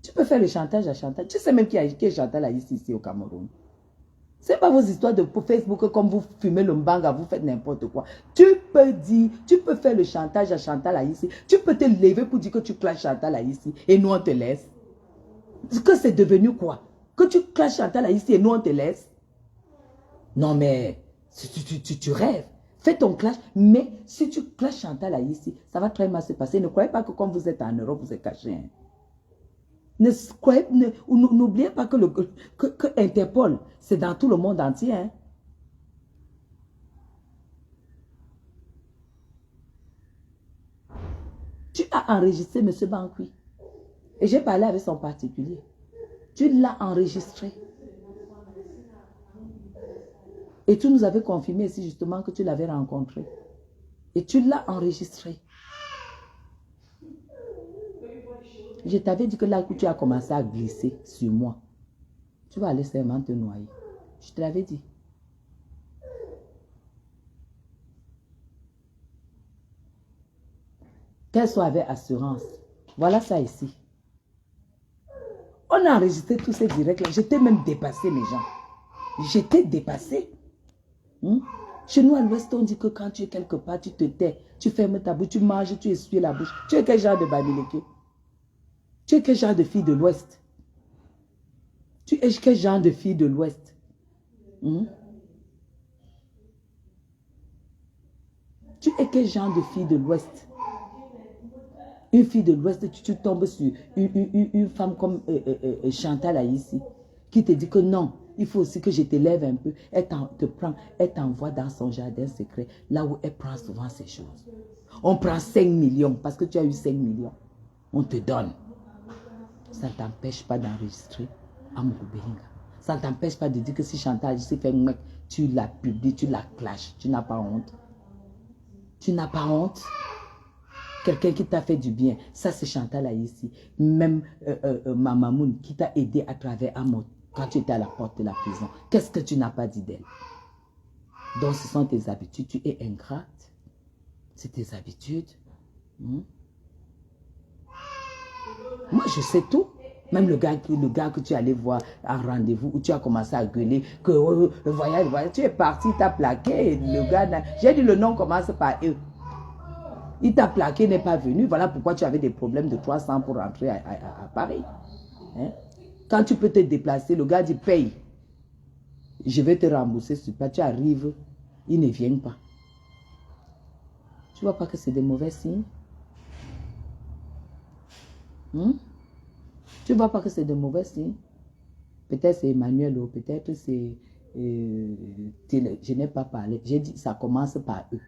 Tu peux faire le chantage à Chantal. Tu sais même qui est Chantal Aïssi ici au Cameroun. Ce n'est pas vos histoires de Facebook comme vous fumez le mbanga, vous faites n'importe quoi. Tu peux dire, tu peux faire le chantage à Chantal Aïssi. Tu peux te lever pour dire que tu clashes Chantal Aïssi et nous on te laisse. Que c'est devenu quoi? Que tu clashes Chantal Aïssi et nous on te laisse? Non mais, tu rêves. Fais ton clash, mais si tu clashes Chantal Aïssi, ça va très mal se passer. Ne croyez pas que comme vous êtes en Europe, vous êtes caché. Hein. N'oubliez pas que Interpol, c'est dans tout le monde entier. Hein. Tu as enregistré M. Banqui. Et j'ai parlé avec son particulier. Tu l'as enregistré. Et tu nous avais confirmé ici justement que tu l'avais rencontré. Et tu l'as enregistré. Je t'avais dit que là où tu as commencé à glisser sur moi, tu vas aller seulement te noyer. Je te l'avais dit. Qu'elle soit avec assurance. Voilà ça ici. On a enregistré tous ces directs-là. J'étais même dépassé, mes gens. J'étais dépassé. Chez nous, à l'ouest, on dit que quand tu es quelque part, tu te tais. Tu fermes ta bouche, tu manges, tu essuies la bouche. Tu es quel genre de Bamileke? Tu es quel genre de fille de l'ouest? Tu es quel genre de fille de l'ouest? Tu es quel genre de fille de l'ouest? Une fille de l'ouest, tu tombes sur une femme comme Chantal Aïssi, qui te dit que non, il faut aussi que je t'élève un peu. Elle te prend, elle t'envoie dans son jardin secret, là où elle prend souvent ces choses. On prend 5 millions, parce que tu as eu 5 millions. On te donne. Ça ne t'empêche pas d'enregistrer Amourou Belinga. Ça ne t'empêche pas de dire que si Chantal Aïssi fait un mec, tu la publies, tu la clashes. Tu n'as pas honte. Tu n'as pas honte. Quelqu'un qui t'a fait du bien. Ça, c'est Chantal Aïssi. Même Mamamoun qui t'a aidé à travers Amot quand tu étais à la porte de la prison. Qu'est-ce que tu n'as pas dit d'elle? Donc, ce sont tes habitudes. Tu es ingrate. C'est tes habitudes. Moi, je sais tout. Même le gars que tu allais voir en rendez-vous, où tu as commencé à gueuler, que le voyage, tu es parti, il t'a plaqué. Le gars, j'ai dit le nom commence par E. Il t'a plaqué, n'est pas venu. Voilà pourquoi tu avais des problèmes de 300 pour rentrer à Paris. Hein? Quand tu peux te déplacer, le gars dit paye. Je vais te rembourser sur place. Tu arrives, il ne vient pas. Tu ne vois pas que c'est des mauvais signes? Tu ne vois pas que c'est de mauvais signes? Peut-être c'est Emmanuel ou peut-être c'est... je n'ai pas parlé. J'ai dit ça commence par eux.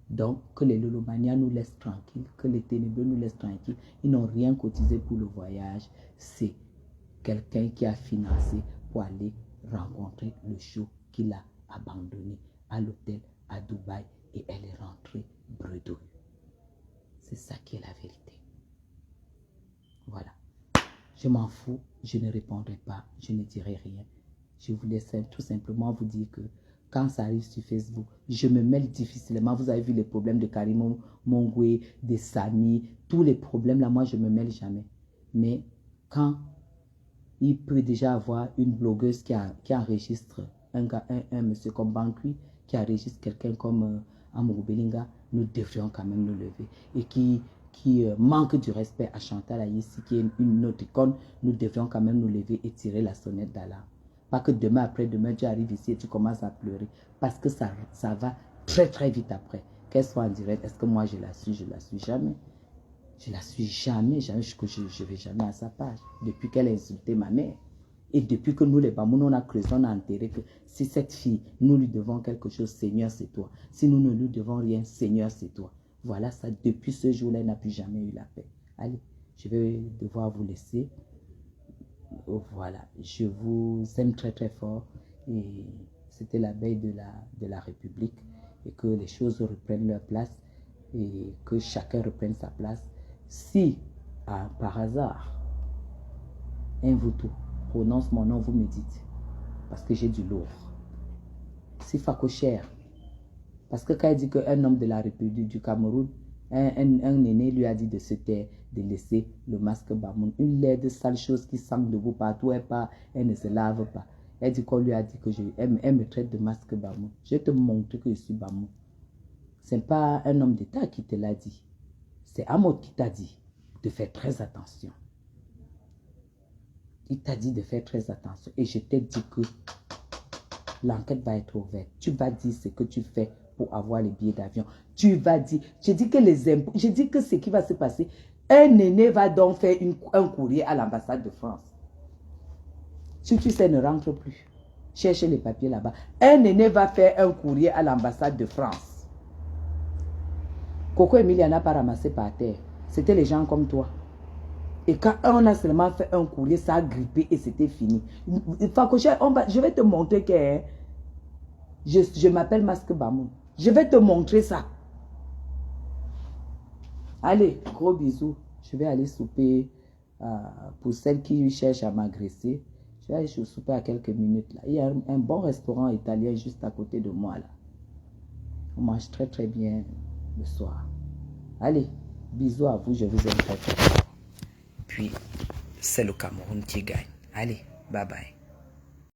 Donc, que les Lolomaniens nous laissent tranquilles, que les ténébreux nous laissent tranquilles. Ils n'ont rien cotisé pour le voyage. C'est quelqu'un qui a financé pour aller rencontrer le show qu'il a abandonné à l'hôtel à Dubaï et elle est rentrée bredouille. C'est ça qui est la vérité. Voilà. Je m'en fous, je ne répondrai pas, je ne dirai rien. Je voulais tout simplement vous dire que quand ça arrive sur Facebook, je me mêle difficilement. Vous avez vu les problèmes de Karim Mongwe, de Sami, tous les problèmes là, moi je ne me mêle jamais. Mais quand il peut déjà avoir une blogueuse qui enregistre un monsieur comme Bankui, qui enregistre quelqu'un comme Amourou Belinga, nous devrions quand même nous lever. Et qui manque du respect à Chantal Aïssi, qui est une autre icône, nous devrions quand même nous lever et tirer la sonnette d'alarme. Pas que demain, après-demain, tu arrives ici et tu commences à pleurer. Parce que ça va très, très vite après. Qu'elle soit en direct, est-ce que moi je la suis? Je ne la suis jamais. Je ne la suis jamais. Je ne vais jamais à sa page. Depuis qu'elle a insulté ma mère. Et depuis que nous, les Bamoun, on a creusé, on a enterré que si cette fille, nous lui devons quelque chose, Seigneur, c'est toi. Si nous ne lui devons rien, Seigneur, c'est toi. Voilà ça. Depuis ce jour-là, elle n'a plus jamais eu la paix. Allez, je vais devoir vous laisser. Voilà, je vous aime très très fort et c'était la veille de la République et que les choses reprennent leur place et que chacun reprenne sa place. Si, par hasard, un Voutou prononce mon nom, vous me dites, parce que j'ai du lourd. Si Fakocher, parce que quand il dit qu'un homme de la République du Cameroun, un aîné lui a dit de se taire, de laisser le masque Bamoun. Une laide de sale chose qui sent de vous partout, elle ne se lave pas. Elle dit qu'on lui a dit que elle me traite de masque Bamoun. Je vais te montrer que je suis Bamoun. Ce n'est pas un homme d'État qui te l'a dit. C'est Amod qui t'a dit de faire très attention. Il t'a dit de faire très attention. Et je t'ai dit que l'enquête va être ouverte. Tu vas dire ce que tu fais pour avoir les billets d'avion. Tu vas dire, je dis que les impôts, je dis que ce qui va se passer, un aîné va donc faire un courrier à l'ambassade de France. Si tu sais, ne rentre plus. Cherche les papiers là-bas. Un aîné va faire un courrier à l'ambassade de France. Coco Emile n'a pas ramassé par terre. C'était les gens comme toi. Et quand on a seulement fait un courrier, ça a grippé et c'était fini. Je vais te montrer que je m'appelle Masque Bamoun. Je vais te montrer ça. Allez, gros bisous. Je vais aller souper pour celles qui cherchent à m'agresser. Je vais aller souper à quelques minutes. Là. Il y a un bon restaurant italien juste à côté de moi. Là. On mange très très bien le soir. Allez, bisous à vous. Je vous aime très très fort. Puis, c'est le Cameroun qui gagne. Allez, bye bye.